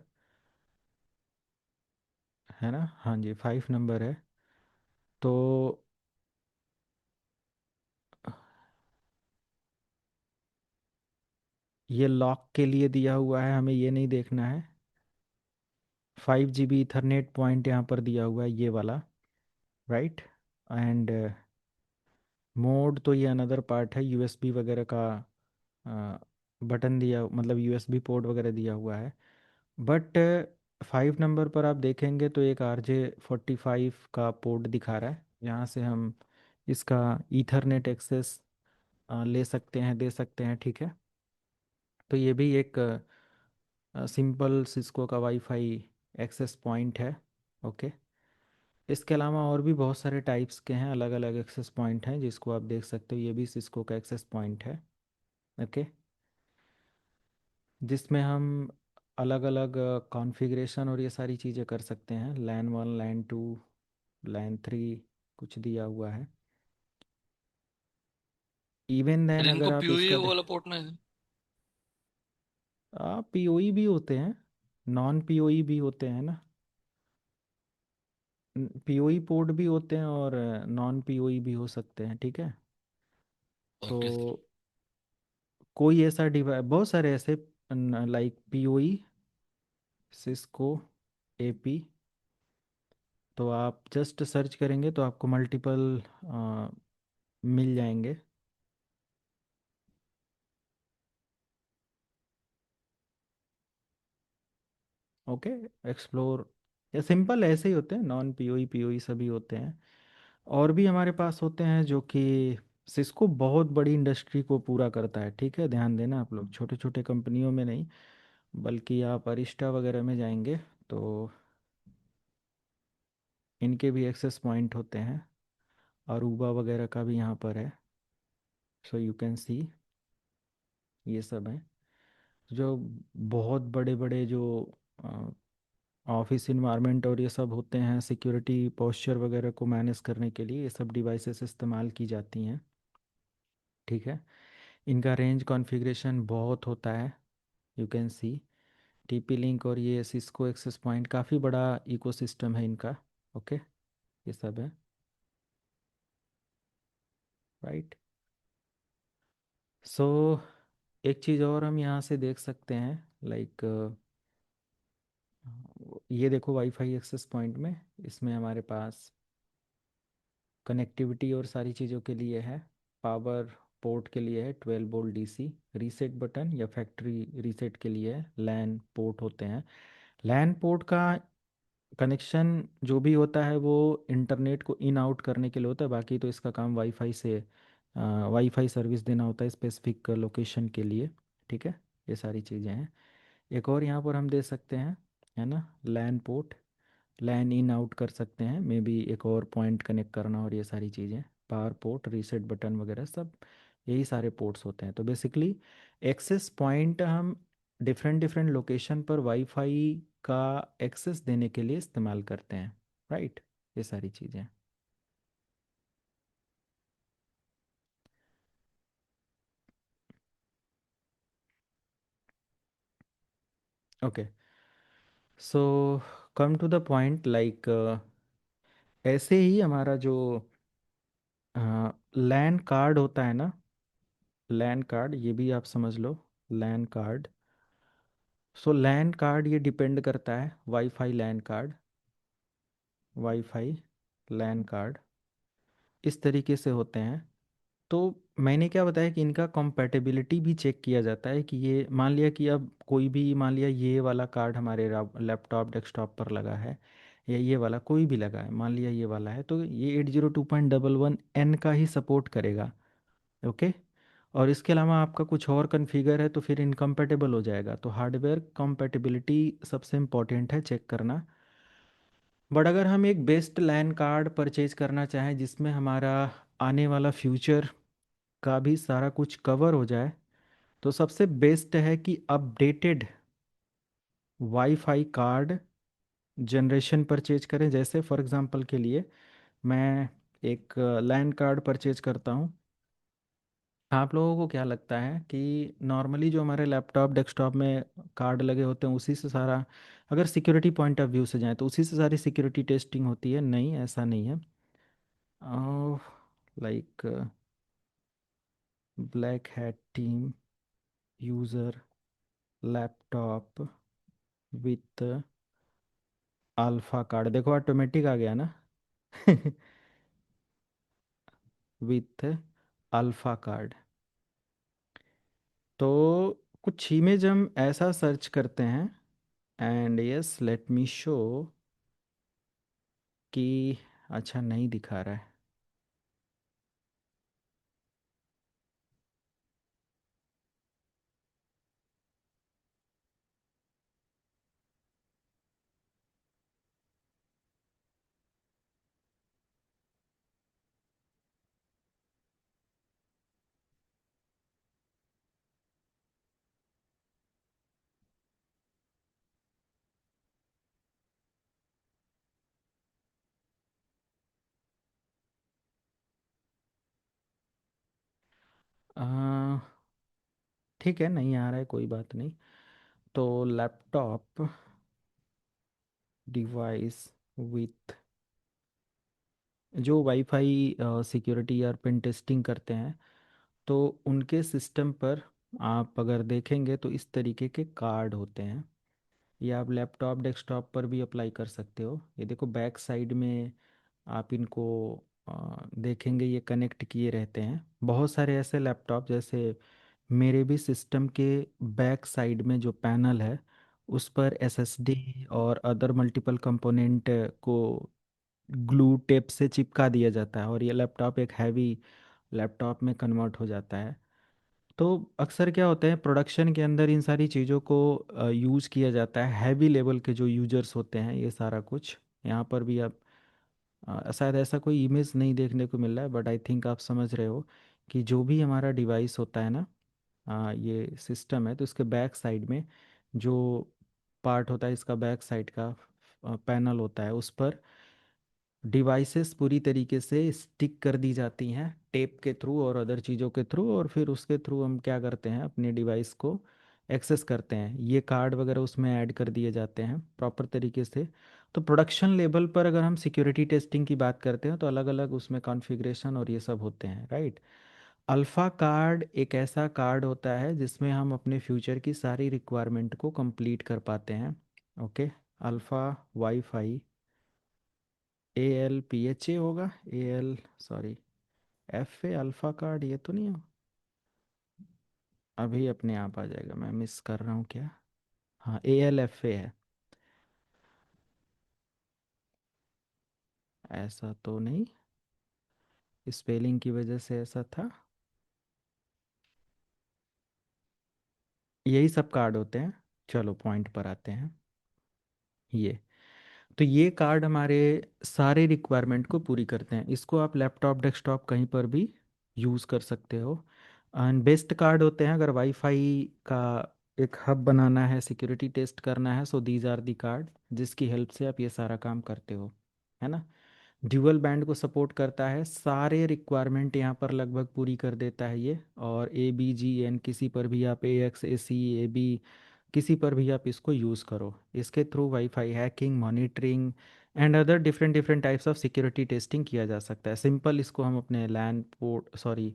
है ना, हाँ जी 5 नंबर है। तो ये लॉक के लिए दिया हुआ है, हमें ये नहीं देखना है। 5 GB इथरनेट पॉइंट यहाँ पर दिया हुआ है, ये वाला, राइट। एंड मोड तो ये अनदर पार्ट है, USB वगैरह का बटन दिया, मतलब USB पोर्ट वगैरह दिया हुआ है। बट 5 नंबर पर आप देखेंगे तो एक RJ45 का पोर्ट दिखा रहा है, यहाँ से हम इसका ईथरनेट एक्सेस ले सकते हैं, दे सकते हैं, ठीक है। तो ये भी एक सिंपल सिस्को का वाईफाई एक्सेस पॉइंट है, ओके। इसके अलावा और भी बहुत सारे टाइप्स के हैं, अलग अलग एक्सेस पॉइंट हैं जिसको आप देख सकते हो, ये भी सिस्को का एक्सेस पॉइंट है, ओके। जिसमें हम अलग अलग कॉन्फ़िगरेशन और ये सारी चीज़ें कर सकते हैं, LAN 1 LAN 2 LAN 3 कुछ दिया हुआ है। इवन देन फिर अगर इनको आप पीओई इसका वाला पोर्ट ना है? POE भी होते हैं, नॉन POE भी होते हैं ना, POE पोर्ट भी होते हैं और नॉन POE भी हो सकते हैं, ठीक है। तो ओके सर। कोई ऐसा डिवाइस, बहुत सारे ऐसे लाइक POE सिस्को AP, तो आप जस्ट सर्च करेंगे तो आपको मल्टीपल मिल जाएंगे, ओके। एक्सप्लोर, या सिंपल ऐसे ही होते हैं, नॉन POE सभी होते हैं। और भी हमारे पास होते हैं जो कि सिस्को बहुत बड़ी इंडस्ट्री को पूरा करता है, ठीक है। ध्यान देना आप लोग, छोटे छोटे कंपनियों में नहीं, बल्कि आप अरिस्टा वगैरह में जाएंगे तो इनके भी एक्सेस पॉइंट होते हैं, अरूबा वगैरह का भी यहाँ पर है। सो यू कैन सी, ये सब है जो बहुत बड़े बड़े जो ऑफिस इन्वायरमेंट और ये सब होते हैं, सिक्योरिटी पोस्चर वगैरह को मैनेज करने के लिए ये सब डिवाइसेस इस्तेमाल की जाती हैं। ठीक है। इनका रेंज कॉन्फ़िगरेशन बहुत होता है, you can see. TP link और ये सिस्को एक्सेस पॉइंट, काफ़ी बड़ा इकोसिस्टम है इनका। ओके, ये सब है, राइट। सो एक चीज़ और हम यहाँ से देख सकते हैं, लाइक ये देखो वाईफाई एक्सेस पॉइंट में, इसमें हमारे पास कनेक्टिविटी और सारी चीज़ों के लिए है। पावर पोर्ट के लिए है 12 वोल्ट डीसी। रीसेट बटन या फैक्ट्री रीसेट के लिए है। लैन पोर्ट होते हैं। लैन पोर्ट का कनेक्शन जो भी होता है वो इंटरनेट को इन आउट करने के लिए होता है, बाकी तो इसका काम वाईफाई से वाईफाई सर्विस देना होता है स्पेसिफिक लोकेशन के लिए। ठीक है, ये सारी चीज़ें हैं। एक और यहाँ पर हम दे सकते हैं, है ना, LAN port. LAN in out कर सकते हैं, मे बी एक और पॉइंट कनेक्ट करना और ये सारी चीज़ें। पावर पोर्ट, रीसेट बटन वगैरह सब यही सारे पोर्ट्स होते हैं। तो बेसिकली एक्सेस पॉइंट हम डिफरेंट डिफरेंट लोकेशन पर वाईफाई का एक्सेस देने के लिए इस्तेमाल करते हैं, राइट। ये सारी चीज़ें। Okay, so come to the point, like ऐसे ही हमारा जो लैन कार्ड होता है ना, लैन कार्ड ये भी आप समझ लो, लैन कार्ड। सो लैन कार्ड ये डिपेंड करता है, वाईफाई लैन कार्ड, वाईफाई लैन कार्ड इस तरीके से होते हैं। तो मैंने क्या बताया कि इनका compatibility भी चेक किया जाता है कि ये मान लिया कि अब कोई भी, मान लिया ये वाला कार्ड हमारे लैपटॉप डेस्कटॉप पर लगा है, या ये वाला कोई भी लगा है, मान लिया ये वाला है, तो ये 802.11n का ही सपोर्ट करेगा। ओके। और इसके अलावा आपका कुछ और कन्फिगर है तो फिर इनकम्पेटेबल हो जाएगा। तो हार्डवेयर compatibility सबसे इम्पोर्टेंट है चेक करना। बट अगर हम एक बेस्ट लैन कार्ड परचेज करना चाहें जिसमें हमारा आने वाला फ्यूचर का भी सारा कुछ कवर हो जाए, तो सबसे बेस्ट है कि updated wifi card generation purchase करें। जैसे फॉर एग्जांपल के लिए मैं एक लैन कार्ड परचेज करता हूँ। आप लोगों को क्या लगता है कि नॉर्मली जो हमारे लैपटॉप डेस्कटॉप में कार्ड लगे होते हैं उसी से सारा, अगर सिक्योरिटी पॉइंट ऑफ व्यू से जाए तो उसी से सारी सिक्योरिटी टेस्टिंग होती है? नहीं, ऐसा नहीं है। Like black hat team user laptop with alpha card, देखो ऑटोमेटिक आ गया ना। With alpha card. तो कुछ इमेज हम ऐसा सर्च करते हैं, and yes let me show कि अच्छा नहीं दिखा रहा है। आ, ठीक है, नहीं आ रहा है, कोई बात नहीं। तो लैपटॉप डिवाइस विथ, जो वाईफाई सिक्योरिटी या पेन टेस्टिंग करते हैं तो उनके सिस्टम पर आप अगर देखेंगे तो इस तरीके के कार्ड होते हैं। ये आप लैपटॉप डेस्कटॉप पर भी अप्लाई कर सकते हो। ये देखो बैक साइड में आप इनको देखेंगे, ये कनेक्ट किए रहते हैं। बहुत सारे ऐसे लैपटॉप, जैसे मेरे भी सिस्टम के बैक साइड में जो पैनल है उस पर एसएसडी और अदर मल्टीपल कंपोनेंट को ग्लू टेप से चिपका दिया जाता है और ये लैपटॉप एक हैवी लैपटॉप में कन्वर्ट हो जाता है। तो अक्सर क्या होता है, प्रोडक्शन के अंदर इन सारी चीज़ों को यूज़ किया जाता है। हैवी लेवल के जो यूजर्स होते हैं, ये सारा कुछ यहाँ पर भी आप शायद ऐसा कोई इमेज नहीं देखने को मिल रहा है, बट आई थिंक आप समझ रहे हो कि जो भी हमारा डिवाइस होता है ना, ये सिस्टम है, तो इसके बैक साइड में जो पार्ट होता है, इसका बैक साइड का पैनल होता है उस पर डिवाइसेस पूरी तरीके से स्टिक कर दी जाती हैं टेप के थ्रू और अदर चीज़ों के थ्रू, और फिर उसके थ्रू हम क्या करते हैं अपने डिवाइस को एक्सेस करते हैं। ये कार्ड वगैरह उसमें ऐड कर दिए जाते हैं प्रॉपर तरीके से। तो प्रोडक्शन लेवल पर अगर हम सिक्योरिटी टेस्टिंग की बात करते हैं तो अलग अलग उसमें कॉन्फ़िगरेशन और ये सब होते हैं, राइट। अल्फ़ा कार्ड एक ऐसा कार्ड होता है जिसमें हम अपने फ्यूचर की सारी रिक्वायरमेंट को कंप्लीट कर पाते हैं। ओके, अल्फ़ा वाईफाई ALPHA होगा, AL, sorry, FA alpha card ये तो नहीं हो, अभी अपने आप आ जाएगा, मैं मिस कर रहा हूँ क्या। हाँ, ALFA है, ऐसा तो नहीं, स्पेलिंग की वजह से ऐसा था। यही सब कार्ड होते हैं। चलो पॉइंट पर आते हैं। ये तो ये कार्ड हमारे सारे रिक्वायरमेंट को पूरी करते हैं। इसको आप लैपटॉप डेस्कटॉप कहीं पर भी यूज़ कर सकते हो। एंड बेस्ट कार्ड होते हैं अगर वाईफाई का एक हब बनाना है, सिक्योरिटी टेस्ट करना है, so these are the card जिसकी हेल्प से आप ये सारा काम करते हो, है ना। ड्यूअल बैंड को सपोर्ट करता है, सारे रिक्वायरमेंट यहाँ पर लगभग पूरी कर देता है ये। और ABGN किसी पर भी आप AXAC AB किसी पर भी आप इसको यूज़ करो, इसके through wifi hacking, monitoring and other different different types of security testing किया जा सकता है। सिंपल इसको हम अपने LAN port, sorry,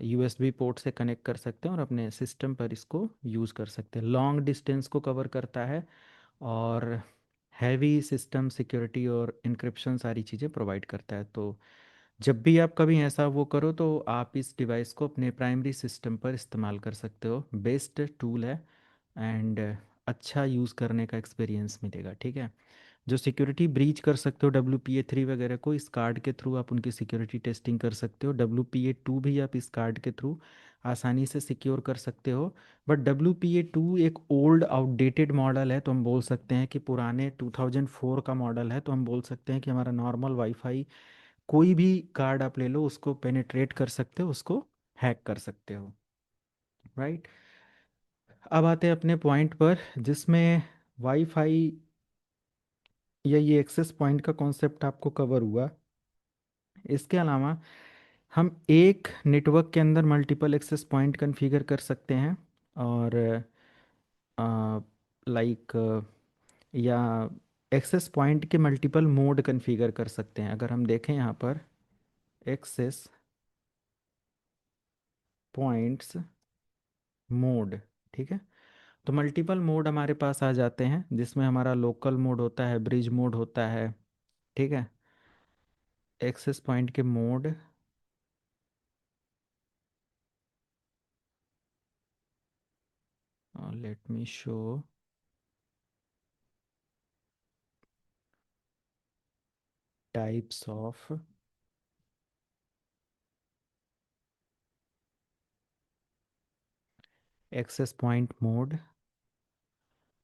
USB port से कनेक्ट कर सकते हैं और अपने सिस्टम पर इसको यूज़ कर सकते हैं। लॉन्ग डिस्टेंस को कवर करता है और हैवी सिस्टम सिक्योरिटी और इंक्रिप्शन सारी चीज़ें प्रोवाइड करता है। तो जब भी आप कभी ऐसा वो करो तो आप इस डिवाइस को अपने प्राइमरी सिस्टम पर इस्तेमाल कर सकते हो। बेस्ट टूल है एंड अच्छा यूज़ करने का एक्सपीरियंस मिलेगा, ठीक है। जो सिक्योरिटी ब्रीच कर सकते हो WPA3 वगैरह को, इस कार्ड के थ्रू आप उनकी सिक्योरिटी टेस्टिंग कर सकते हो। WPA2 भी आप इस कार्ड के थ्रू आसानी से सिक्योर कर सकते हो। बट WPA2 एक ओल्ड आउटडेटेड मॉडल है, तो हम बोल सकते हैं कि पुराने 2004 का मॉडल है। तो हम बोल सकते हैं कि हमारा नॉर्मल वाईफाई कोई भी कार्ड आप ले लो उसको पेनिट्रेट कर सकते हो, उसको हैक कर सकते हो, राइट। अब आते हैं अपने पॉइंट पर जिसमें वाईफाई या ये एक्सेस पॉइंट का कॉन्सेप्ट आपको कवर हुआ। इसके अलावा हम एक नेटवर्क के अंदर मल्टीपल एक्सेस पॉइंट कॉन्फ़िगर कर सकते हैं और लाइक या एक्सेस पॉइंट के मल्टीपल मोड कॉन्फ़िगर कर सकते हैं। अगर हम देखें यहाँ पर एक्सेस पॉइंट्स मोड, ठीक है। तो मल्टीपल मोड हमारे पास आ जाते हैं जिसमें हमारा लोकल मोड होता है, ब्रिज मोड होता है, ठीक है। एक्सेस पॉइंट के mode, let me show, types of access point mode.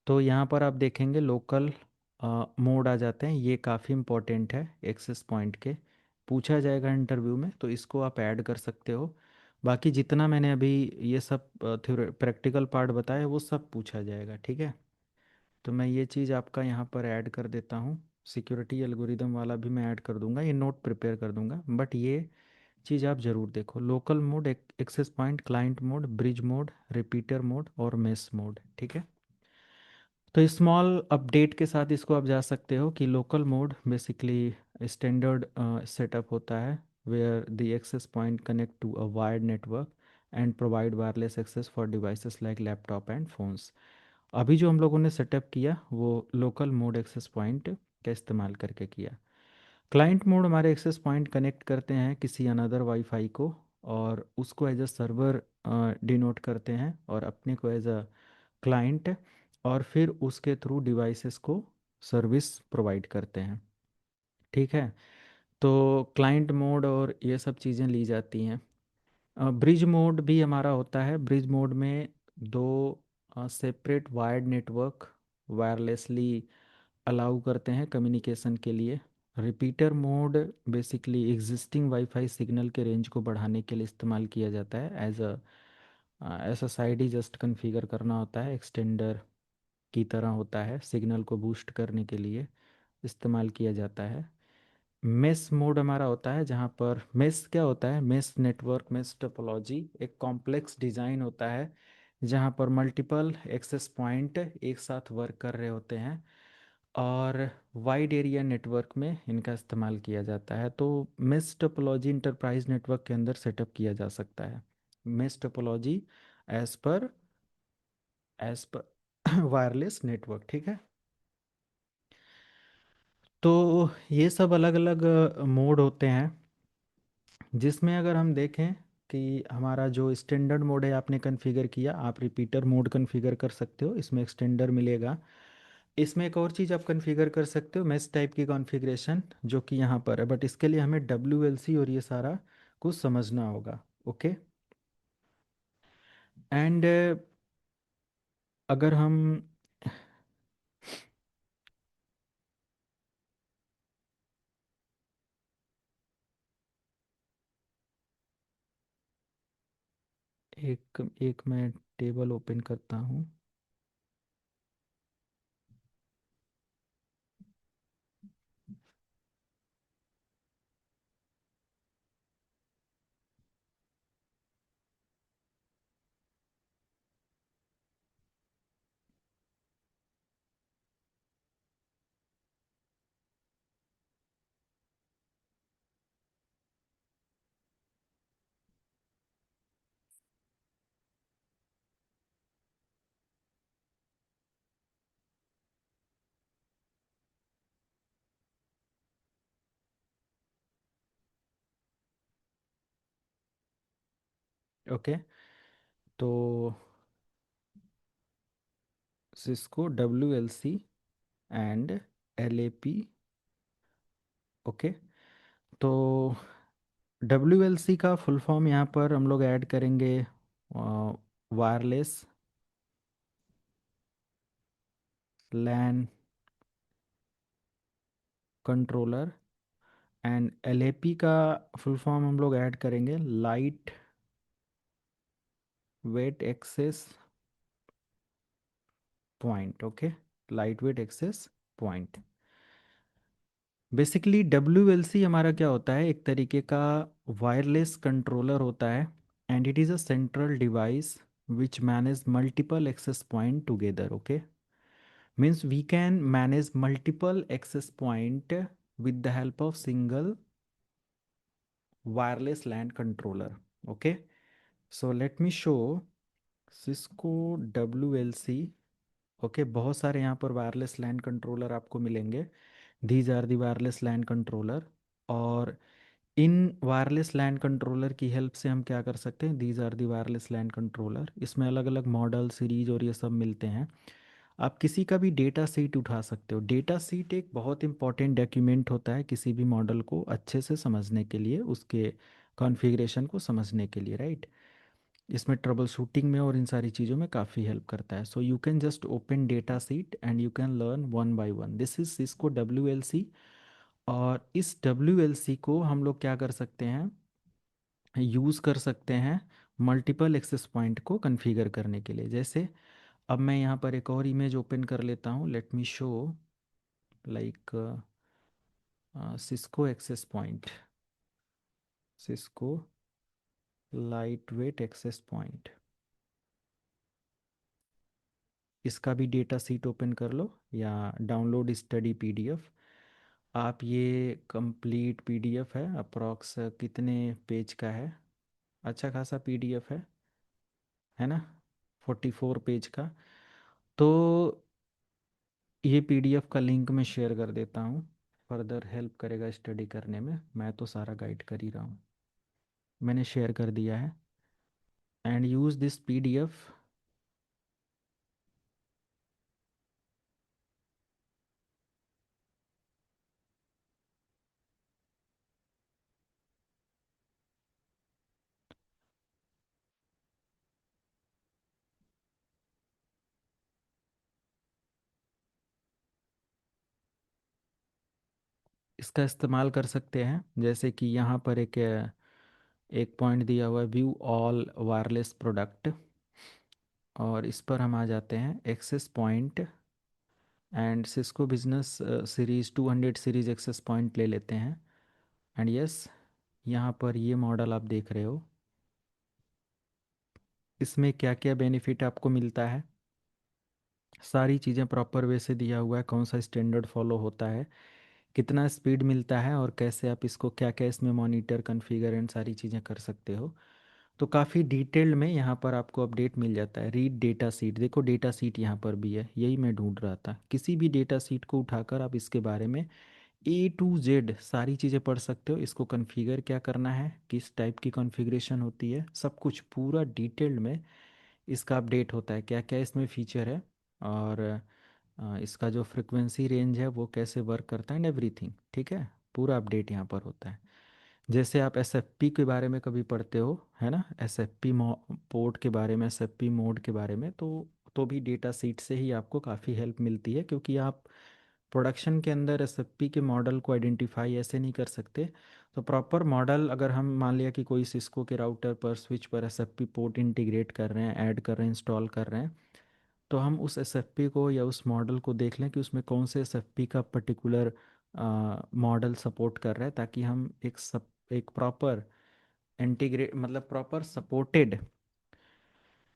तो यहाँ पर आप देखेंगे लोकल मोड आ जाते हैं, ये काफ़ी इम्पोर्टेंट है एक्सेस पॉइंट के, पूछा जाएगा इंटरव्यू में, तो इसको आप ऐड कर सकते हो। बाकी जितना मैंने अभी ये सब प्रैक्टिकल पार्ट बताया वो सब पूछा जाएगा, ठीक है। तो मैं ये चीज़ आपका यहाँ पर ऐड कर देता हूँ, सिक्योरिटी एल्गोरिदम वाला भी मैं ऐड कर दूंगा, ये नोट प्रिपेयर कर दूंगा, बट ये चीज़ आप ज़रूर देखो। Local mode, access point, client mode, bridge mode, repeater mode और मेस मोड, ठीक है। तो स्मॉल अपडेट के साथ इसको आप जा सकते हो कि local mode basically standard setup होता है where the access point connect to a wired network and provide wireless access for devices like laptop and phones. अभी जो हम लोगों ने सेटअप किया वो लोकल मोड एक्सेस पॉइंट का इस्तेमाल करके किया। क्लाइंट मोड हमारे एक्सेस पॉइंट कनेक्ट करते हैं किसी अनदर वाईफाई को और उसको एज अ सर्वर डिनोट करते हैं और अपने को एज अ क्लाइंट, और फिर उसके थ्रू डिवाइसेस को सर्विस प्रोवाइड करते हैं, ठीक है। तो क्लाइंट मोड और ये सब चीज़ें ली जाती हैं। ब्रिज मोड भी हमारा होता है। ब्रिज मोड में दो separate wired network wirelessly allow करते हैं कम्युनिकेशन के लिए। Repeater mode basically existing wifi signal के रेंज को बढ़ाने के लिए इस्तेमाल किया जाता है। As a SSID just configure करना होता है, एक्सटेंडर की तरह होता है, सिग्नल को बूस्ट करने के लिए इस्तेमाल किया जाता है। मेस मोड हमारा होता है जहाँ पर मेस क्या होता है, मेस नेटवर्क, मेस टोपोलॉजी एक कॉम्प्लेक्स डिज़ाइन होता है जहाँ पर मल्टीपल एक्सेस पॉइंट एक साथ वर्क कर रहे होते हैं और वाइड एरिया नेटवर्क में इनका इस्तेमाल किया जाता है। तो मेस टोपोलॉजी इंटरप्राइज नेटवर्क के अंदर सेटअप किया जा सकता है। Mesh topology as per wireless network, ठीक है। तो ये सब अलग अलग मोड होते हैं, जिसमें अगर हम देखें कि हमारा जो स्टैंडर्ड मोड है आपने कॉन्फ़िगर किया, आप रिपीटर मोड कॉन्फ़िगर कर सकते हो, इसमें एक्सटेंडर मिलेगा। इसमें एक और चीज़ आप कॉन्फ़िगर कर सकते हो, मेश टाइप की कॉन्फ़िगरेशन, जो कि यहाँ पर है, बट इसके लिए हमें WLC और ये सारा कुछ समझना होगा। ओके, एंड अगर हम एक एक मैं टेबल ओपन करता हूँ। ओके, तो Cisco WLC and LAP। Okay, तो WLC का फुल फॉर्म यहाँ पर हम लोग ऐड करेंगे, wireless LAN controller, and LAP का फुल फॉर्म हम लोग ऐड करेंगे lightweight access point. Okay, lightweight access point. Basically WLC हमारा क्या होता है, एक तरीके का वायरलेस कंट्रोलर होता है, and it is a central device which manage multiple access point together. Okay, means we can manage multiple access point with the help of single wireless LAN controller. Okay, so let me show Cisco WLC। Okay, बहुत सारे यहाँ पर वायरलेस लैन कंट्रोलर आपको मिलेंगे। These are the wireless LAN controller, और इन वायरलेस लैन कंट्रोलर की हेल्प से हम क्या कर सकते हैं, these are the wireless LAN controller. इसमें अलग अलग मॉडल सीरीज और ये सब मिलते हैं। आप किसी का भी डेटा सीट उठा सकते हो। डेटा सीट एक बहुत इंपॉर्टेंट डॉक्यूमेंट होता है किसी भी मॉडल को अच्छे से समझने के लिए, उसके कॉन्फ़िगरेशन को समझने के लिए, राइट। इसमें ट्रबल शूटिंग में और इन सारी चीज़ों में काफ़ी हेल्प करता है। So you can just open data seat and you can learn one by one. This is Cisco WLC, और इस WLC को हम लोग क्या कर सकते हैं, यूज़ कर सकते हैं मल्टीपल एक्सेस पॉइंट को कॉन्फ़िगर करने के लिए। जैसे अब मैं यहाँ पर एक और इमेज ओपन कर लेता हूँ, let me show like Cisco access point, Cisco lightweight access point. इसका भी डेटा सीट ओपन कर लो या डाउनलोड स्टडी PDF। आप ये कंप्लीट PDF है, अप्रॉक्स कितने पेज का है, अच्छा खासा PDF है ना, 44 पेज का। तो ये PDF का लिंक मैं शेयर कर देता हूँ, फर्दर हेल्प करेगा स्टडी करने में। मैं तो सारा गाइड कर ही रहा हूँ, मैंने शेयर कर दिया है, एंड यूज़ दिस PDF। इसका इस्तेमाल कर सकते हैं, जैसे कि यहाँ पर एक पॉइंट दिया हुआ है, व्यू ऑल वायरलेस प्रोडक्ट, और इस पर हम आ जाते हैं access point and Cisco business series 200 series access point ले लेते हैं। एंड यस, यहाँ पर ये मॉडल आप देख रहे हो, इसमें क्या क्या बेनिफिट आपको मिलता है, सारी चीज़ें प्रॉपर वे से दिया हुआ है, कौन सा स्टैंडर्ड फॉलो होता है, कितना स्पीड मिलता है, और कैसे आप इसको क्या क्या इसमें मॉनिटर कॉन्फ़िगर एंड सारी चीज़ें कर सकते हो। तो काफ़ी डिटेल्ड में यहाँ पर आपको अपडेट मिल जाता है। रीड डेटा सीट, देखो डेटा सीट यहाँ पर भी है, यही मैं ढूंढ रहा था। किसी भी डेटा सीट को उठाकर आप इसके बारे में A to Z सारी चीज़ें पढ़ सकते हो। इसको कॉन्फ़िगर क्या करना है, किस टाइप की कॉन्फ़िगरेशन होती है, सब कुछ पूरा डिटेल्ड में इसका अपडेट होता है, क्या क्या इसमें फ़ीचर है, और इसका जो फ्रिक्वेंसी रेंज है वो कैसे वर्क करता है एंड एवरीथिंग। ठीक है, पूरा अपडेट यहाँ पर होता है। जैसे आप SFP के बारे में कभी पढ़ते हो, है ना, SFP पोर्ट के बारे में, SFP मोड के बारे में, तो भी डेटा सीट से ही आपको काफ़ी हेल्प मिलती है, क्योंकि आप प्रोडक्शन के अंदर SFP के मॉडल को आइडेंटिफाई ऐसे नहीं कर सकते। तो प्रॉपर मॉडल, अगर हम मान लिया कि कोई सिस्को के राउटर पर स्विच पर SFP पोर्ट इंटीग्रेट कर रहे हैं, ऐड कर रहे हैं, इंस्टॉल कर रहे हैं, तो हम उस SFP को या उस मॉडल को देख लें कि उसमें कौन से SFP का पर्टिकुलर मॉडल सपोर्ट कर रहा है, ताकि हम एक प्रॉपर इंटीग्रेट, मतलब प्रॉपर सपोर्टेड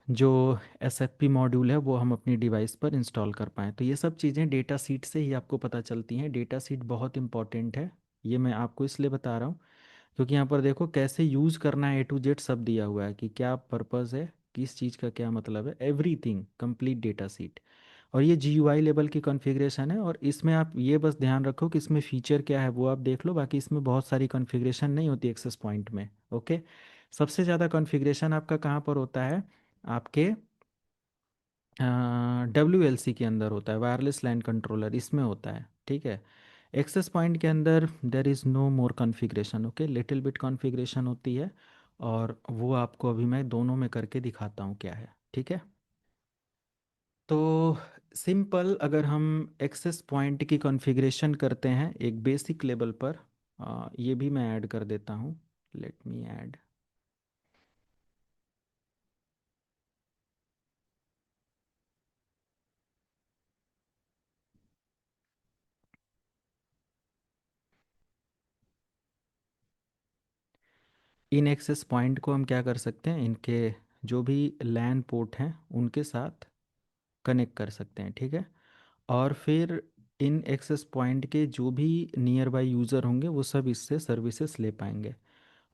जो SFP मॉड्यूल है वो हम अपनी डिवाइस पर इंस्टॉल कर पाएँ। तो ये सब चीज़ें डेटा सीट से ही आपको पता चलती हैं। डेटा सीट बहुत इंपॉर्टेंट है, ये मैं आपको इसलिए बता रहा हूँ क्योंकि यहाँ पर देखो कैसे यूज़ करना है, A to Z सब दिया हुआ है कि क्या पर्पज़ है, किस चीज़ का क्या मतलब है, एवरीथिंग कंप्लीट डेटा सीट। और ये GUI लेवल की कॉन्फ़िगरेशन है, और इसमें आप ये बस ध्यान रखो कि इसमें फ़ीचर क्या है वो आप देख लो, बाकी इसमें बहुत सारी कॉन्फ़िगरेशन नहीं होती एक्सेस पॉइंट में। ओके, सबसे ज़्यादा कॉन्फ़िगरेशन आपका कहाँ पर होता है, आपके WLC के अंदर होता है, वायरलेस लैन कंट्रोलर, इसमें होता है। ठीक है, एक्सेस पॉइंट के अंदर there is no more configuration. Okay, little bit configuration होती है, और वो आपको अभी मैं दोनों में करके दिखाता हूँ क्या है। ठीक है, तो सिंपल अगर हम एक्सेस पॉइंट की कॉन्फ़िगरेशन करते हैं एक बेसिक लेवल पर, ये भी मैं ऐड कर देता हूँ, let me add. In excess point को हम क्या कर सकते हैं, इनके जो भी लैन पोर्ट हैं उनके साथ कनेक्ट कर सकते हैं। ठीक है, और फिर इन एक्सेस पॉइंट के जो भी नियर बाई यूज़र होंगे वो सब इससे सर्विसेज ले पाएंगे।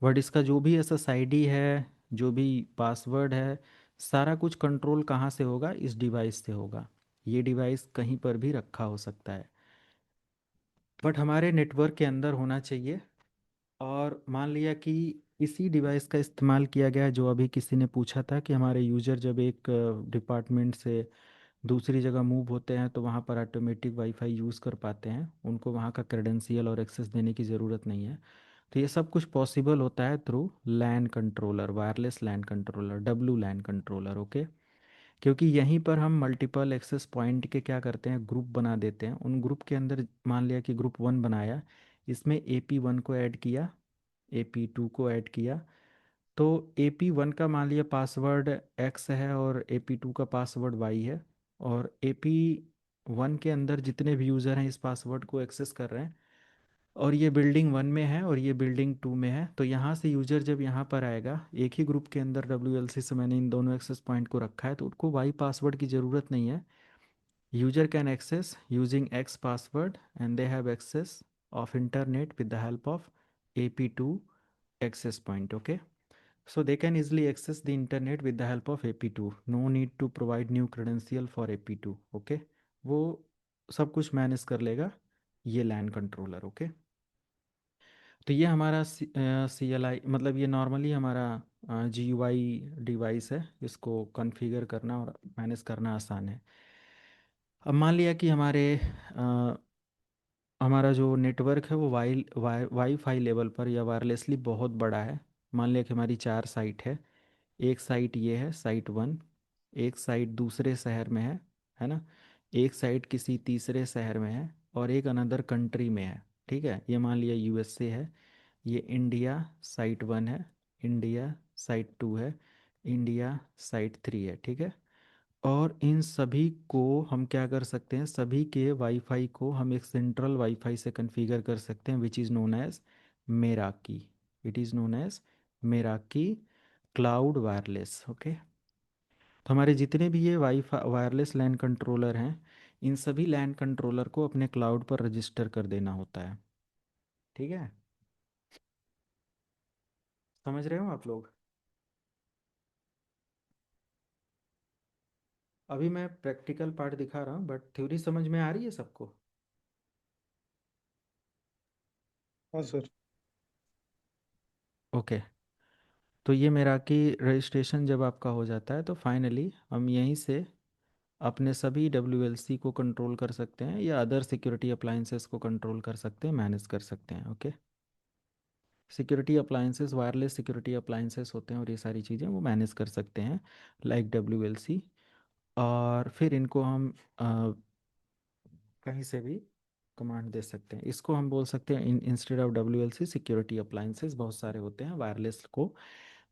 बट इसका जो भी SSID है, जो भी पासवर्ड है, सारा कुछ कंट्रोल कहाँ से होगा, इस डिवाइस से होगा। ये डिवाइस कहीं पर भी रखा हो सकता है, बट हमारे नेटवर्क के अंदर होना चाहिए। और मान लिया कि इसी डिवाइस का इस्तेमाल किया गया है, जो अभी किसी ने पूछा था कि हमारे यूज़र जब एक डिपार्टमेंट से दूसरी जगह मूव होते हैं तो वहाँ पर ऑटोमेटिक वाईफाई यूज़ कर पाते हैं, उनको वहाँ का क्रेडेंशियल और एक्सेस देने की ज़रूरत नहीं है। तो ये सब कुछ पॉसिबल होता है थ्रू लैन controller, wireless LAN controller, WLAN controller. Okay, क्योंकि यहीं पर हम मल्टीपल एक्सेस पॉइंट के क्या करते हैं, ग्रुप बना देते हैं। उन ग्रुप के अंदर मान लिया कि ग्रुप 1 बनाया, इसमें AP1 को ऐड किया, AP2 को ऐड किया, तो AP1 का मान लिया पासवर्ड X है और AP2 का पासवर्ड Y है, और AP1 के अंदर जितने भी यूज़र हैं इस पासवर्ड को एक्सेस कर रहे हैं, और ये बिल्डिंग 1 में है और ये बिल्डिंग 2 में है। तो यहाँ से यूज़र जब यहाँ पर आएगा, एक ही ग्रुप के अंदर WLC से मैंने इन दोनों एक्सेस पॉइंट को रखा है, तो उनको Y पासवर्ड की ज़रूरत नहीं है। User can access using X password and they have access of internet with the help of AP2 access point. Okay, so they can easily access the internet with the help of AP2. No need to provide new credential for AP2. Okay, वो सब कुछ मैनेज कर लेगा ये लैन कंट्रोलर। ओके, तो ये हमारा CLI, मतलब ये नॉर्मली हमारा GUI डिवाइस है, इसको कॉन्फ़िगर करना और मैनेज करना आसान है। अब मान लिया कि हमारा जो नेटवर्क है वो वाईफाई लेवल पर या वायरलेसली बहुत बड़ा है। मान लिया कि हमारी 4 साइट है, एक साइट ये है साइट 1, एक साइट दूसरे शहर में है ना, एक साइट किसी तीसरे शहर में है, और एक अनदर कंट्री में है। ठीक है, ये मान लिया USA है, ये इंडिया साइट 1 है, इंडिया साइट 2 है, इंडिया साइट 3 है। ठीक है, और इन सभी को हम क्या कर सकते हैं, सभी के वाईफाई को हम एक सेंट्रल वाईफाई से कॉन्फ़िगर कर सकते हैं, which is known as Meraki. It is known as Meraki cloud wireless. Okay, तो हमारे जितने भी ये वाईफाई वायरलेस लैन कंट्रोलर हैं, इन सभी लैन कंट्रोलर को अपने क्लाउड पर रजिस्टर कर देना होता है। ठीक है, समझ रहे हो आप लोग? अभी मैं प्रैक्टिकल पार्ट दिखा रहा हूँ, बट थ्योरी समझ में आ रही है सबको? हाँ सर। ओके, तो ये मेरा कि रजिस्ट्रेशन जब आपका हो जाता है तो फाइनली हम यहीं से अपने सभी WLC को कंट्रोल कर सकते हैं, या अदर सिक्योरिटी अप्लाइंसेस को कंट्रोल कर सकते हैं, मैनेज कर सकते हैं। Okay, security appliances, wireless security appliances होते हैं और ये सारी चीज़ें वो मैनेज कर सकते हैं, लाइक WLC। और फिर इनको हम कहीं से भी कमांड दे सकते हैं। इसको हम बोल सकते हैं instead of WLC security appliances बहुत सारे होते हैं वायरलेस को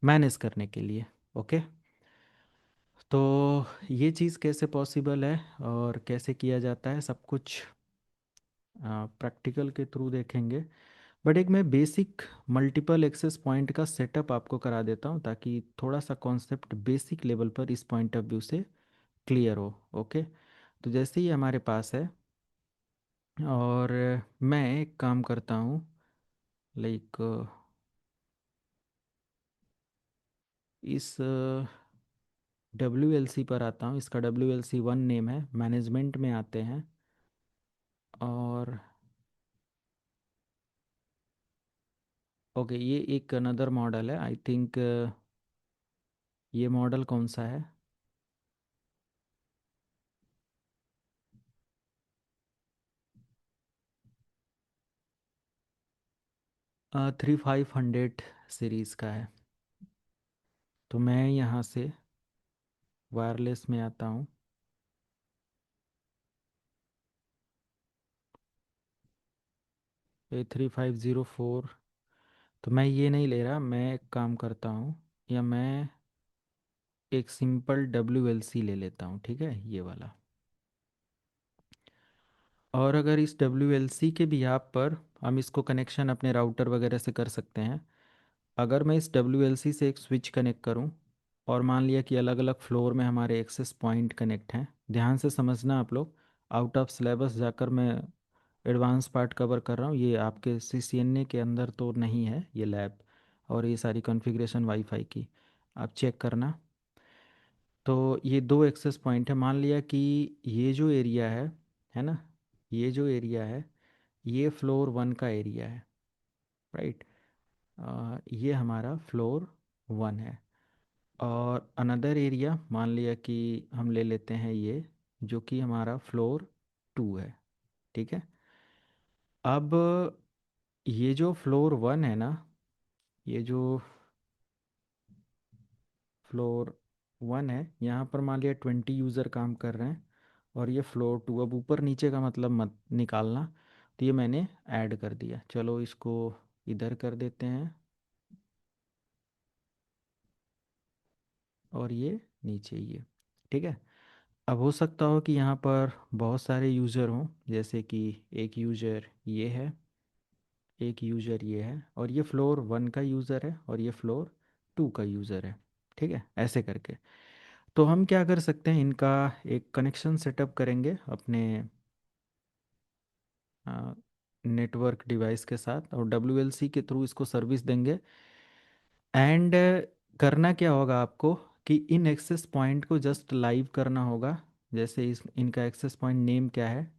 मैनेज करने के लिए। ओके, तो ये चीज़ कैसे पॉसिबल है और कैसे किया जाता है, सब कुछ प्रैक्टिकल के थ्रू देखेंगे। बट एक मैं बेसिक मल्टीपल एक्सेस पॉइंट का सेटअप आपको करा देता हूँ, ताकि थोड़ा सा कॉन्सेप्ट बेसिक लेवल पर इस पॉइंट ऑफ व्यू से क्लियर हो। ओके, तो जैसे ही हमारे पास है, और मैं एक काम करता हूँ, लाइक इस WLC पर आता हूँ। इसका WLC 1 नेम है, मैनेजमेंट में आते हैं। और ओके, ये एक अनदर मॉडल है, आई थिंक ये मॉडल कौन सा है? 3500 सीरीज़ का है। तो मैं यहाँ से वायरलेस में आता हूँ। A3504, तो मैं ये नहीं ले रहा, मैं एक काम करता हूँ, या मैं एक सिंपल WLC ले लेता हूँ। ठीक है, ये वाला। और अगर इस WLC के भी यहाँ पर हम इसको कनेक्शन अपने राउटर वगैरह से कर सकते हैं। अगर मैं इस WLC से एक स्विच कनेक्ट करूं, और मान लिया कि अलग अलग फ्लोर में हमारे एक्सेस पॉइंट कनेक्ट हैं, ध्यान से समझना आप लोग, आउट ऑफ सिलेबस जाकर मैं एडवांस पार्ट कवर कर रहा हूँ, ये आपके CCNA के अंदर तो नहीं है ये लैब, और ये सारी कॉन्फ़िगरेशन वाईफाई की आप चेक करना। तो ये दो एक्सेस पॉइंट है, मान लिया कि ये जो एरिया है ना, ये जो एरिया है, ये फ्लोर 1 का एरिया है, राइट। ये हमारा फ्लोर 1 है। और अनदर एरिया मान लिया कि हम ले लेते हैं ये, जो कि हमारा फ्लोर 2 है। ठीक है, अब ये जो फ्लोर 1 है ना, ये जो फ्लोर 1 है, यहाँ पर मान लिया 20 यूज़र काम कर रहे हैं, और ये फ्लोर 2, अब ऊपर नीचे का मतलब मत निकालना, तो ये मैंने ऐड कर दिया। चलो इसको इधर कर देते हैं, और ये नीचे ये। ठीक है, अब हो सकता हो कि यहाँ पर बहुत सारे यूज़र हों, जैसे कि एक यूज़र ये है, एक यूज़र ये है, और ये फ्लोर 1 का यूज़र है, और ये फ्लोर 2 का यूज़र है। ठीक है, ऐसे करके तो हम क्या कर सकते हैं, इनका एक कनेक्शन सेटअप करेंगे अपने नेटवर्क डिवाइस के साथ, और WLC के थ्रू इसको सर्विस देंगे। एंड करना क्या होगा आपको, कि इन एक्सेस पॉइंट को जस्ट लाइव करना होगा। जैसे इस इनका एक्सेस पॉइंट नेम क्या है,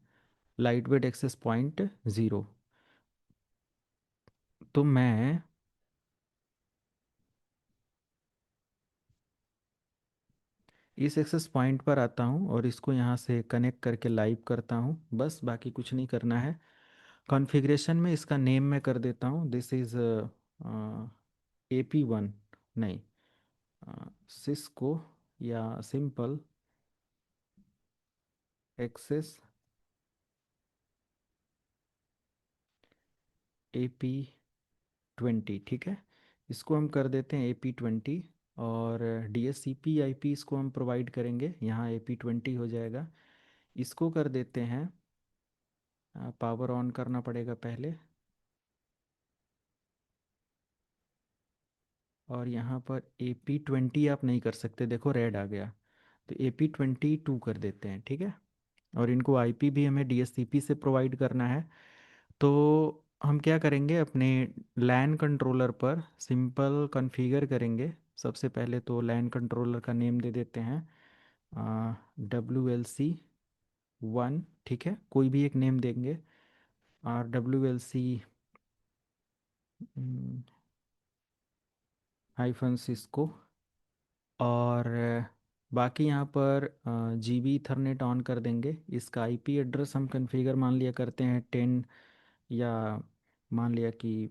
लाइट वेट एक्सेस पॉइंट 0। तो मैं इस एक्सेस पॉइंट पर आता हूँ, और इसको यहाँ से कनेक्ट करके लाइव करता हूँ, बस बाकी कुछ नहीं करना है। कॉन्फ़िगरेशन में इसका नेम मैं कर देता हूँ, दिस इज़ AP1, नहीं, सिस्को, या सिंपल एक्सेस AP20। ठीक है, इसको हम कर देते हैं AP20। और DHCP IP इसको हम प्रोवाइड करेंगे, यहाँ AP20 हो जाएगा। इसको कर देते हैं, पावर ऑन करना पड़ेगा पहले, और यहाँ पर AP20 आप नहीं कर सकते, देखो रेड आ गया, तो AP22 कर देते हैं, ठीक है। और इनको आईपी भी हमें DHCP से प्रोवाइड करना है। तो हम क्या करेंगे, अपने लैन कंट्रोलर पर सिंपल कॉन्फ़िगर करेंगे। सबसे पहले तो लैन कंट्रोलर का नेम दे देते हैं WLC1, ठीक है, कोई भी एक नेम देंगे, और WLC हाइफन सिस्को। और बाकी यहाँ पर GB ईथरनेट ऑन कर देंगे। इसका IP एड्रेस हम कॉन्फ़िगर मान लिया करते हैं 10, या मान लिया कि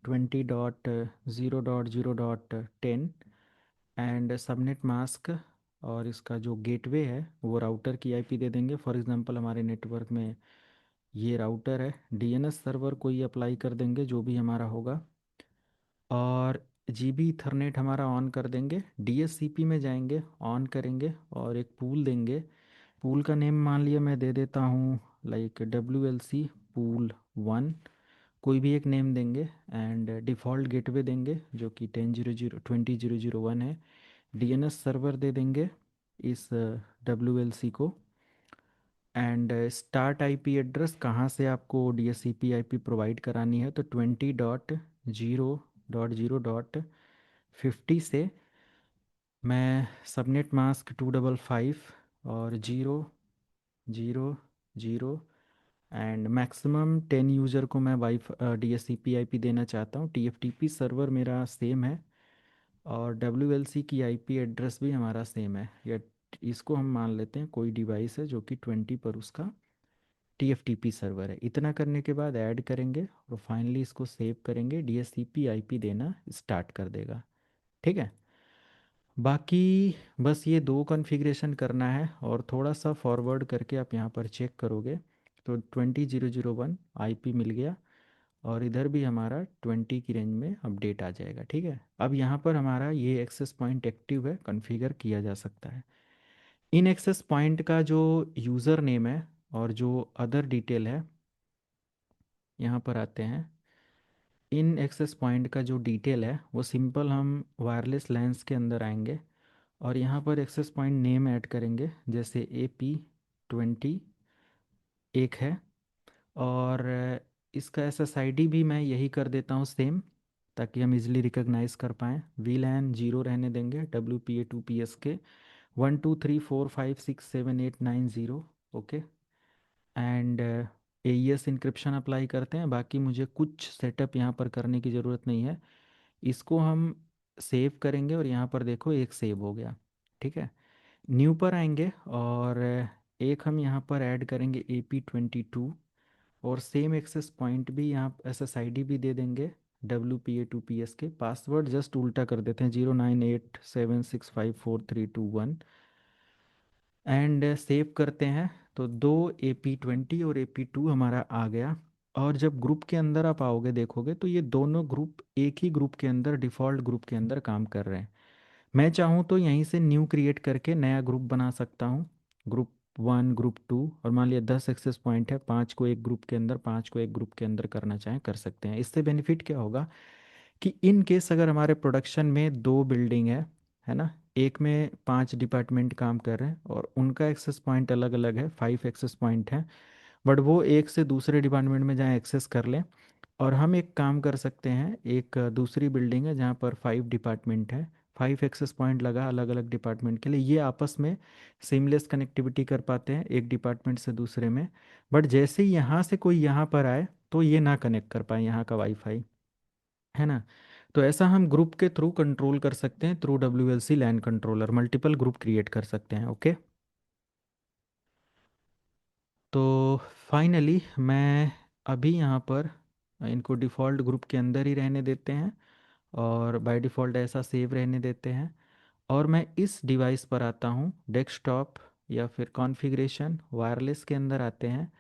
20.0.0.10, एंड सबनेट मास्क। और इसका जो गेटवे है वो राउटर की IP दे देंगे। फॉर एग्जांपल हमारे नेटवर्क में ये राउटर है, DNS सर्वर कोई अप्लाई कर देंगे जो भी हमारा होगा। और GB ईथरनेट हमारा ऑन कर देंगे, DHCP में जाएंगे, ऑन करेंगे और एक पूल देंगे। पूल का नेम मान लिया मैं दे देता हूँ लाइक WLC पूल 1, कोई भी एक नेम देंगे, एंड डिफ़ॉल्ट गेटवे देंगे जो कि 10.0.20.0.1 है। DNS सर्वर दे देंगे इस WLC को। एंड स्टार्ट IP एड्रेस कहाँ से आपको DHCP IP प्रोवाइड करानी है, तो 20.0.0.50 से मैं सबनेट मास्क 255 और 0.0.0 एंड मैक्सिमम 10 यूज़र को मैं DHCP IP देना चाहता हूँ। TFTP सर्वर मेरा सेम है, और WLC की IP एड्रेस भी हमारा सेम है, या इसको हम मान लेते हैं कोई डिवाइस है जो कि 20 पर उसका TFTP सर्वर है। इतना करने के बाद ऐड करेंगे और फाइनली इसको सेव करेंगे, DHCP IP देना स्टार्ट कर देगा, ठीक है। बाकी बस ये दो कॉन्फ़िगरेशन करना है, और थोड़ा सा फॉरवर्ड करके आप यहाँ पर चेक करोगे तो 20.0.0.1 IP मिल गया, और इधर भी हमारा 20 की रेंज में अपडेट आ जाएगा, ठीक है। अब यहाँ पर हमारा ये एक्सेस पॉइंट एक्टिव है, कॉन्फ़िगर किया जा सकता है। इन एक्सेस पॉइंट का जो यूज़र नेम है और जो अदर डिटेल है, यहाँ पर आते हैं। इन एक्सेस पॉइंट का जो डिटेल है वो सिंपल हम वायरलेस लैन्स के अंदर आएंगे, और यहाँ पर एक्सेस पॉइंट नेम ऐड करेंगे, जैसे AP20 एक है। और इसका SSID भी मैं यही कर देता हूँ सेम, ताकि हम इजीली रिकॉग्नाइज कर पाएँ। VLAN 0 रहने देंगे, WPA2PSK 1 2 3 4 5 6 7 8 9 0, okay. And AES encryption apply करते हैं। बाकी मुझे कुछ सेटअप यहाँ पर करने की ज़रूरत नहीं है। इसको हम सेव करेंगे, और यहाँ पर देखो एक सेव हो गया, ठीक है। न्यू पर आएंगे, और एक हम यहाँ पर ऐड करेंगे AP22, और सेम एक्सेस पॉइंट भी यहाँ SSID भी दे देंगे WPA2PS के। पासवर्ड जस्ट उल्टा कर देते हैं 098765432 1, एंड सेव करते हैं। तो दो AP20 और AP2 हमारा आ गया। और जब ग्रुप के अंदर आप आओगे देखोगे तो ये दोनों ग्रुप एक ही ग्रुप के अंदर, डिफ़ॉल्ट ग्रुप के अंदर काम कर रहे हैं। मैं चाहूँ तो यहीं से न्यू क्रिएट करके नया ग्रुप बना सकता हूँ, ग्रुप 1 ग्रुप 2, और मान लिया 10 एक्सेस पॉइंट है, 5 को एक ग्रुप के अंदर, 5 को एक ग्रुप के अंदर करना चाहें कर सकते हैं। इससे बेनिफिट क्या होगा कि इन केस अगर हमारे प्रोडक्शन में दो बिल्डिंग है ना, एक में 5 डिपार्टमेंट काम कर रहे हैं और उनका एक्सेस पॉइंट अलग अलग है, 5 एक्सेस पॉइंट हैं, बट वो एक से दूसरे डिपार्टमेंट में जहाँ एक्सेस कर लें। और हम एक काम कर सकते हैं, एक दूसरी बिल्डिंग है जहाँ पर 5 डिपार्टमेंट है, 5 एक्सेस पॉइंट लगा अलग अलग डिपार्टमेंट के लिए, ये आपस में सीमलेस कनेक्टिविटी कर पाते हैं एक डिपार्टमेंट से दूसरे में। बट जैसे ही यहाँ से कोई यहाँ पर आए तो ये ना कनेक्ट कर पाए यहाँ का वाईफाई, है ना। तो ऐसा हम ग्रुप के थ्रू कंट्रोल कर सकते हैं, थ्रू WLC लैन कंट्रोलर मल्टीपल ग्रुप क्रिएट कर सकते हैं, ओके। तो फाइनली मैं अभी यहाँ पर इनको डिफ़ॉल्ट ग्रुप के अंदर ही रहने देते हैं, और बाय डिफ़ॉल्ट ऐसा सेव रहने देते हैं। और मैं इस डिवाइस पर आता हूँ, डेस्कटॉप या फिर कॉन्फ़िगरेशन वायरलेस के अंदर आते हैं,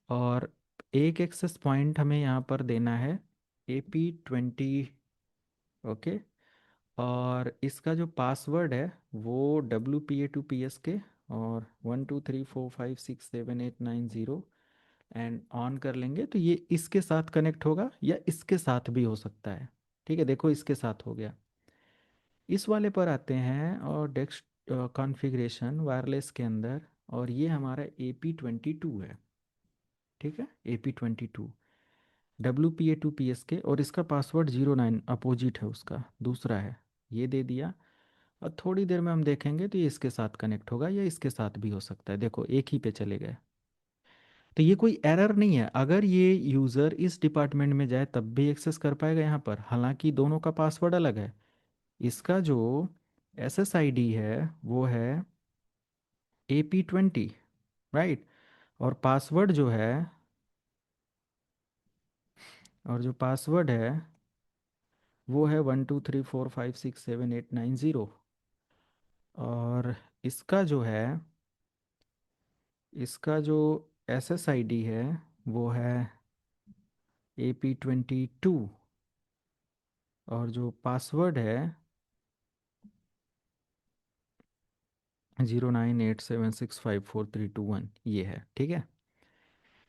और एक एक्सेस पॉइंट हमें यहाँ पर देना है AP20, ओके। और इसका जो पासवर्ड है वो WPA2 PSK और 1 2 3 4 5 6 7 8 9 0 एंड ऑन कर लेंगे तो ये इसके साथ कनेक्ट होगा या इसके साथ भी हो सकता है। ठीक है, देखो इसके साथ हो गया। इस वाले पर आते हैं और डेस्क कॉन्फ़िगरेशन वायरलेस के अंदर, और ये हमारा AP22 है। ठीक है, AP22 WPA2 PSK, और इसका पासवर्ड 09 अपोजिट है, उसका दूसरा है, ये दे दिया। और थोड़ी देर में हम देखेंगे तो ये इसके साथ कनेक्ट होगा या इसके साथ भी हो सकता है। देखो एक ही पे चले गए, तो ये कोई एरर नहीं है। अगर ये यूज़र इस डिपार्टमेंट में जाए तब भी एक्सेस कर पाएगा यहाँ पर, हालांकि दोनों का पासवर्ड अलग है। इसका जो SSID है वो है AP20, राइट। और पासवर्ड जो है, और जो पासवर्ड है वो है 1 2 3 4 5 6 7 8 9 0। और इसका जो है, इसका जो SSID है वो है AP22, और जो पासवर्ड है 0987654321 ये है। ठीक है,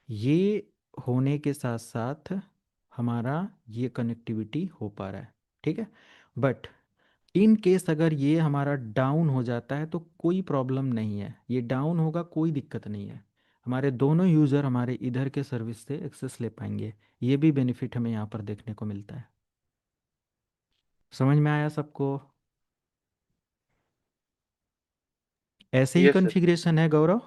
ये होने के साथ साथ हमारा ये कनेक्टिविटी हो पा रहा है। ठीक है, बट इन केस अगर ये हमारा डाउन हो जाता है तो कोई प्रॉब्लम नहीं है, ये डाउन होगा कोई दिक्कत नहीं है, हमारे दोनों यूज़र हमारे इधर के सर्विस से एक्सेस ले पाएंगे। ये भी बेनिफिट हमें यहाँ पर देखने को मिलता है। समझ में आया सबको? ऐसे ही यस सर। कॉन्फ़िगरेशन है गौरव?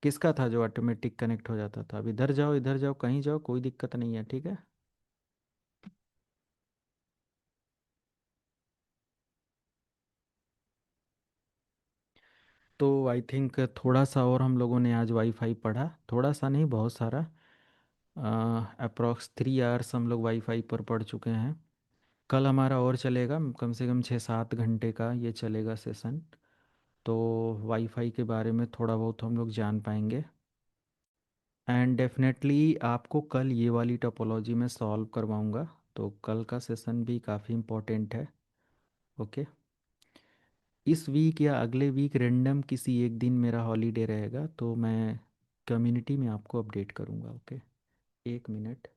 किसका था जो ऑटोमेटिक कनेक्ट हो जाता था? अब इधर जाओ कहीं जाओ, कोई दिक्कत नहीं है। ठीक है, तो आई थिंक थोड़ा सा और हम लोगों ने आज वाईफाई पढ़ा, थोड़ा सा नहीं बहुत सारा, अप्रॉक्स 3 आवर्स हम लोग वाईफाई पर पढ़ चुके हैं। कल हमारा और चलेगा, कम से कम 6 7 घंटे का ये चलेगा सेशन। तो वाईफाई के बारे में थोड़ा बहुत हम लोग जान पाएंगे। एंड डेफिनेटली आपको कल ये वाली टोपोलॉजी में सॉल्व करवाऊंगा, तो कल का सेशन भी काफ़ी इम्पोर्टेंट है। ओके, इस वीक या अगले वीक रैंडम किसी एक दिन मेरा हॉलीडे रहेगा, तो मैं कम्युनिटी में आपको अपडेट करूंगा। ओके, 1 मिनट,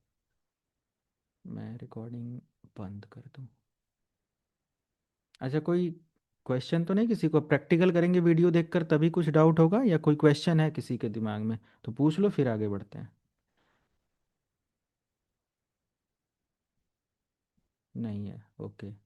मैं रिकॉर्डिंग बंद कर दूं। अच्छा, कोई क्वेश्चन तो नहीं किसी को? प्रैक्टिकल करेंगे वीडियो देखकर तभी कुछ डाउट होगा, या कोई क्वेश्चन है किसी के दिमाग में तो पूछ लो, फिर आगे बढ़ते हैं। नहीं है? ओके।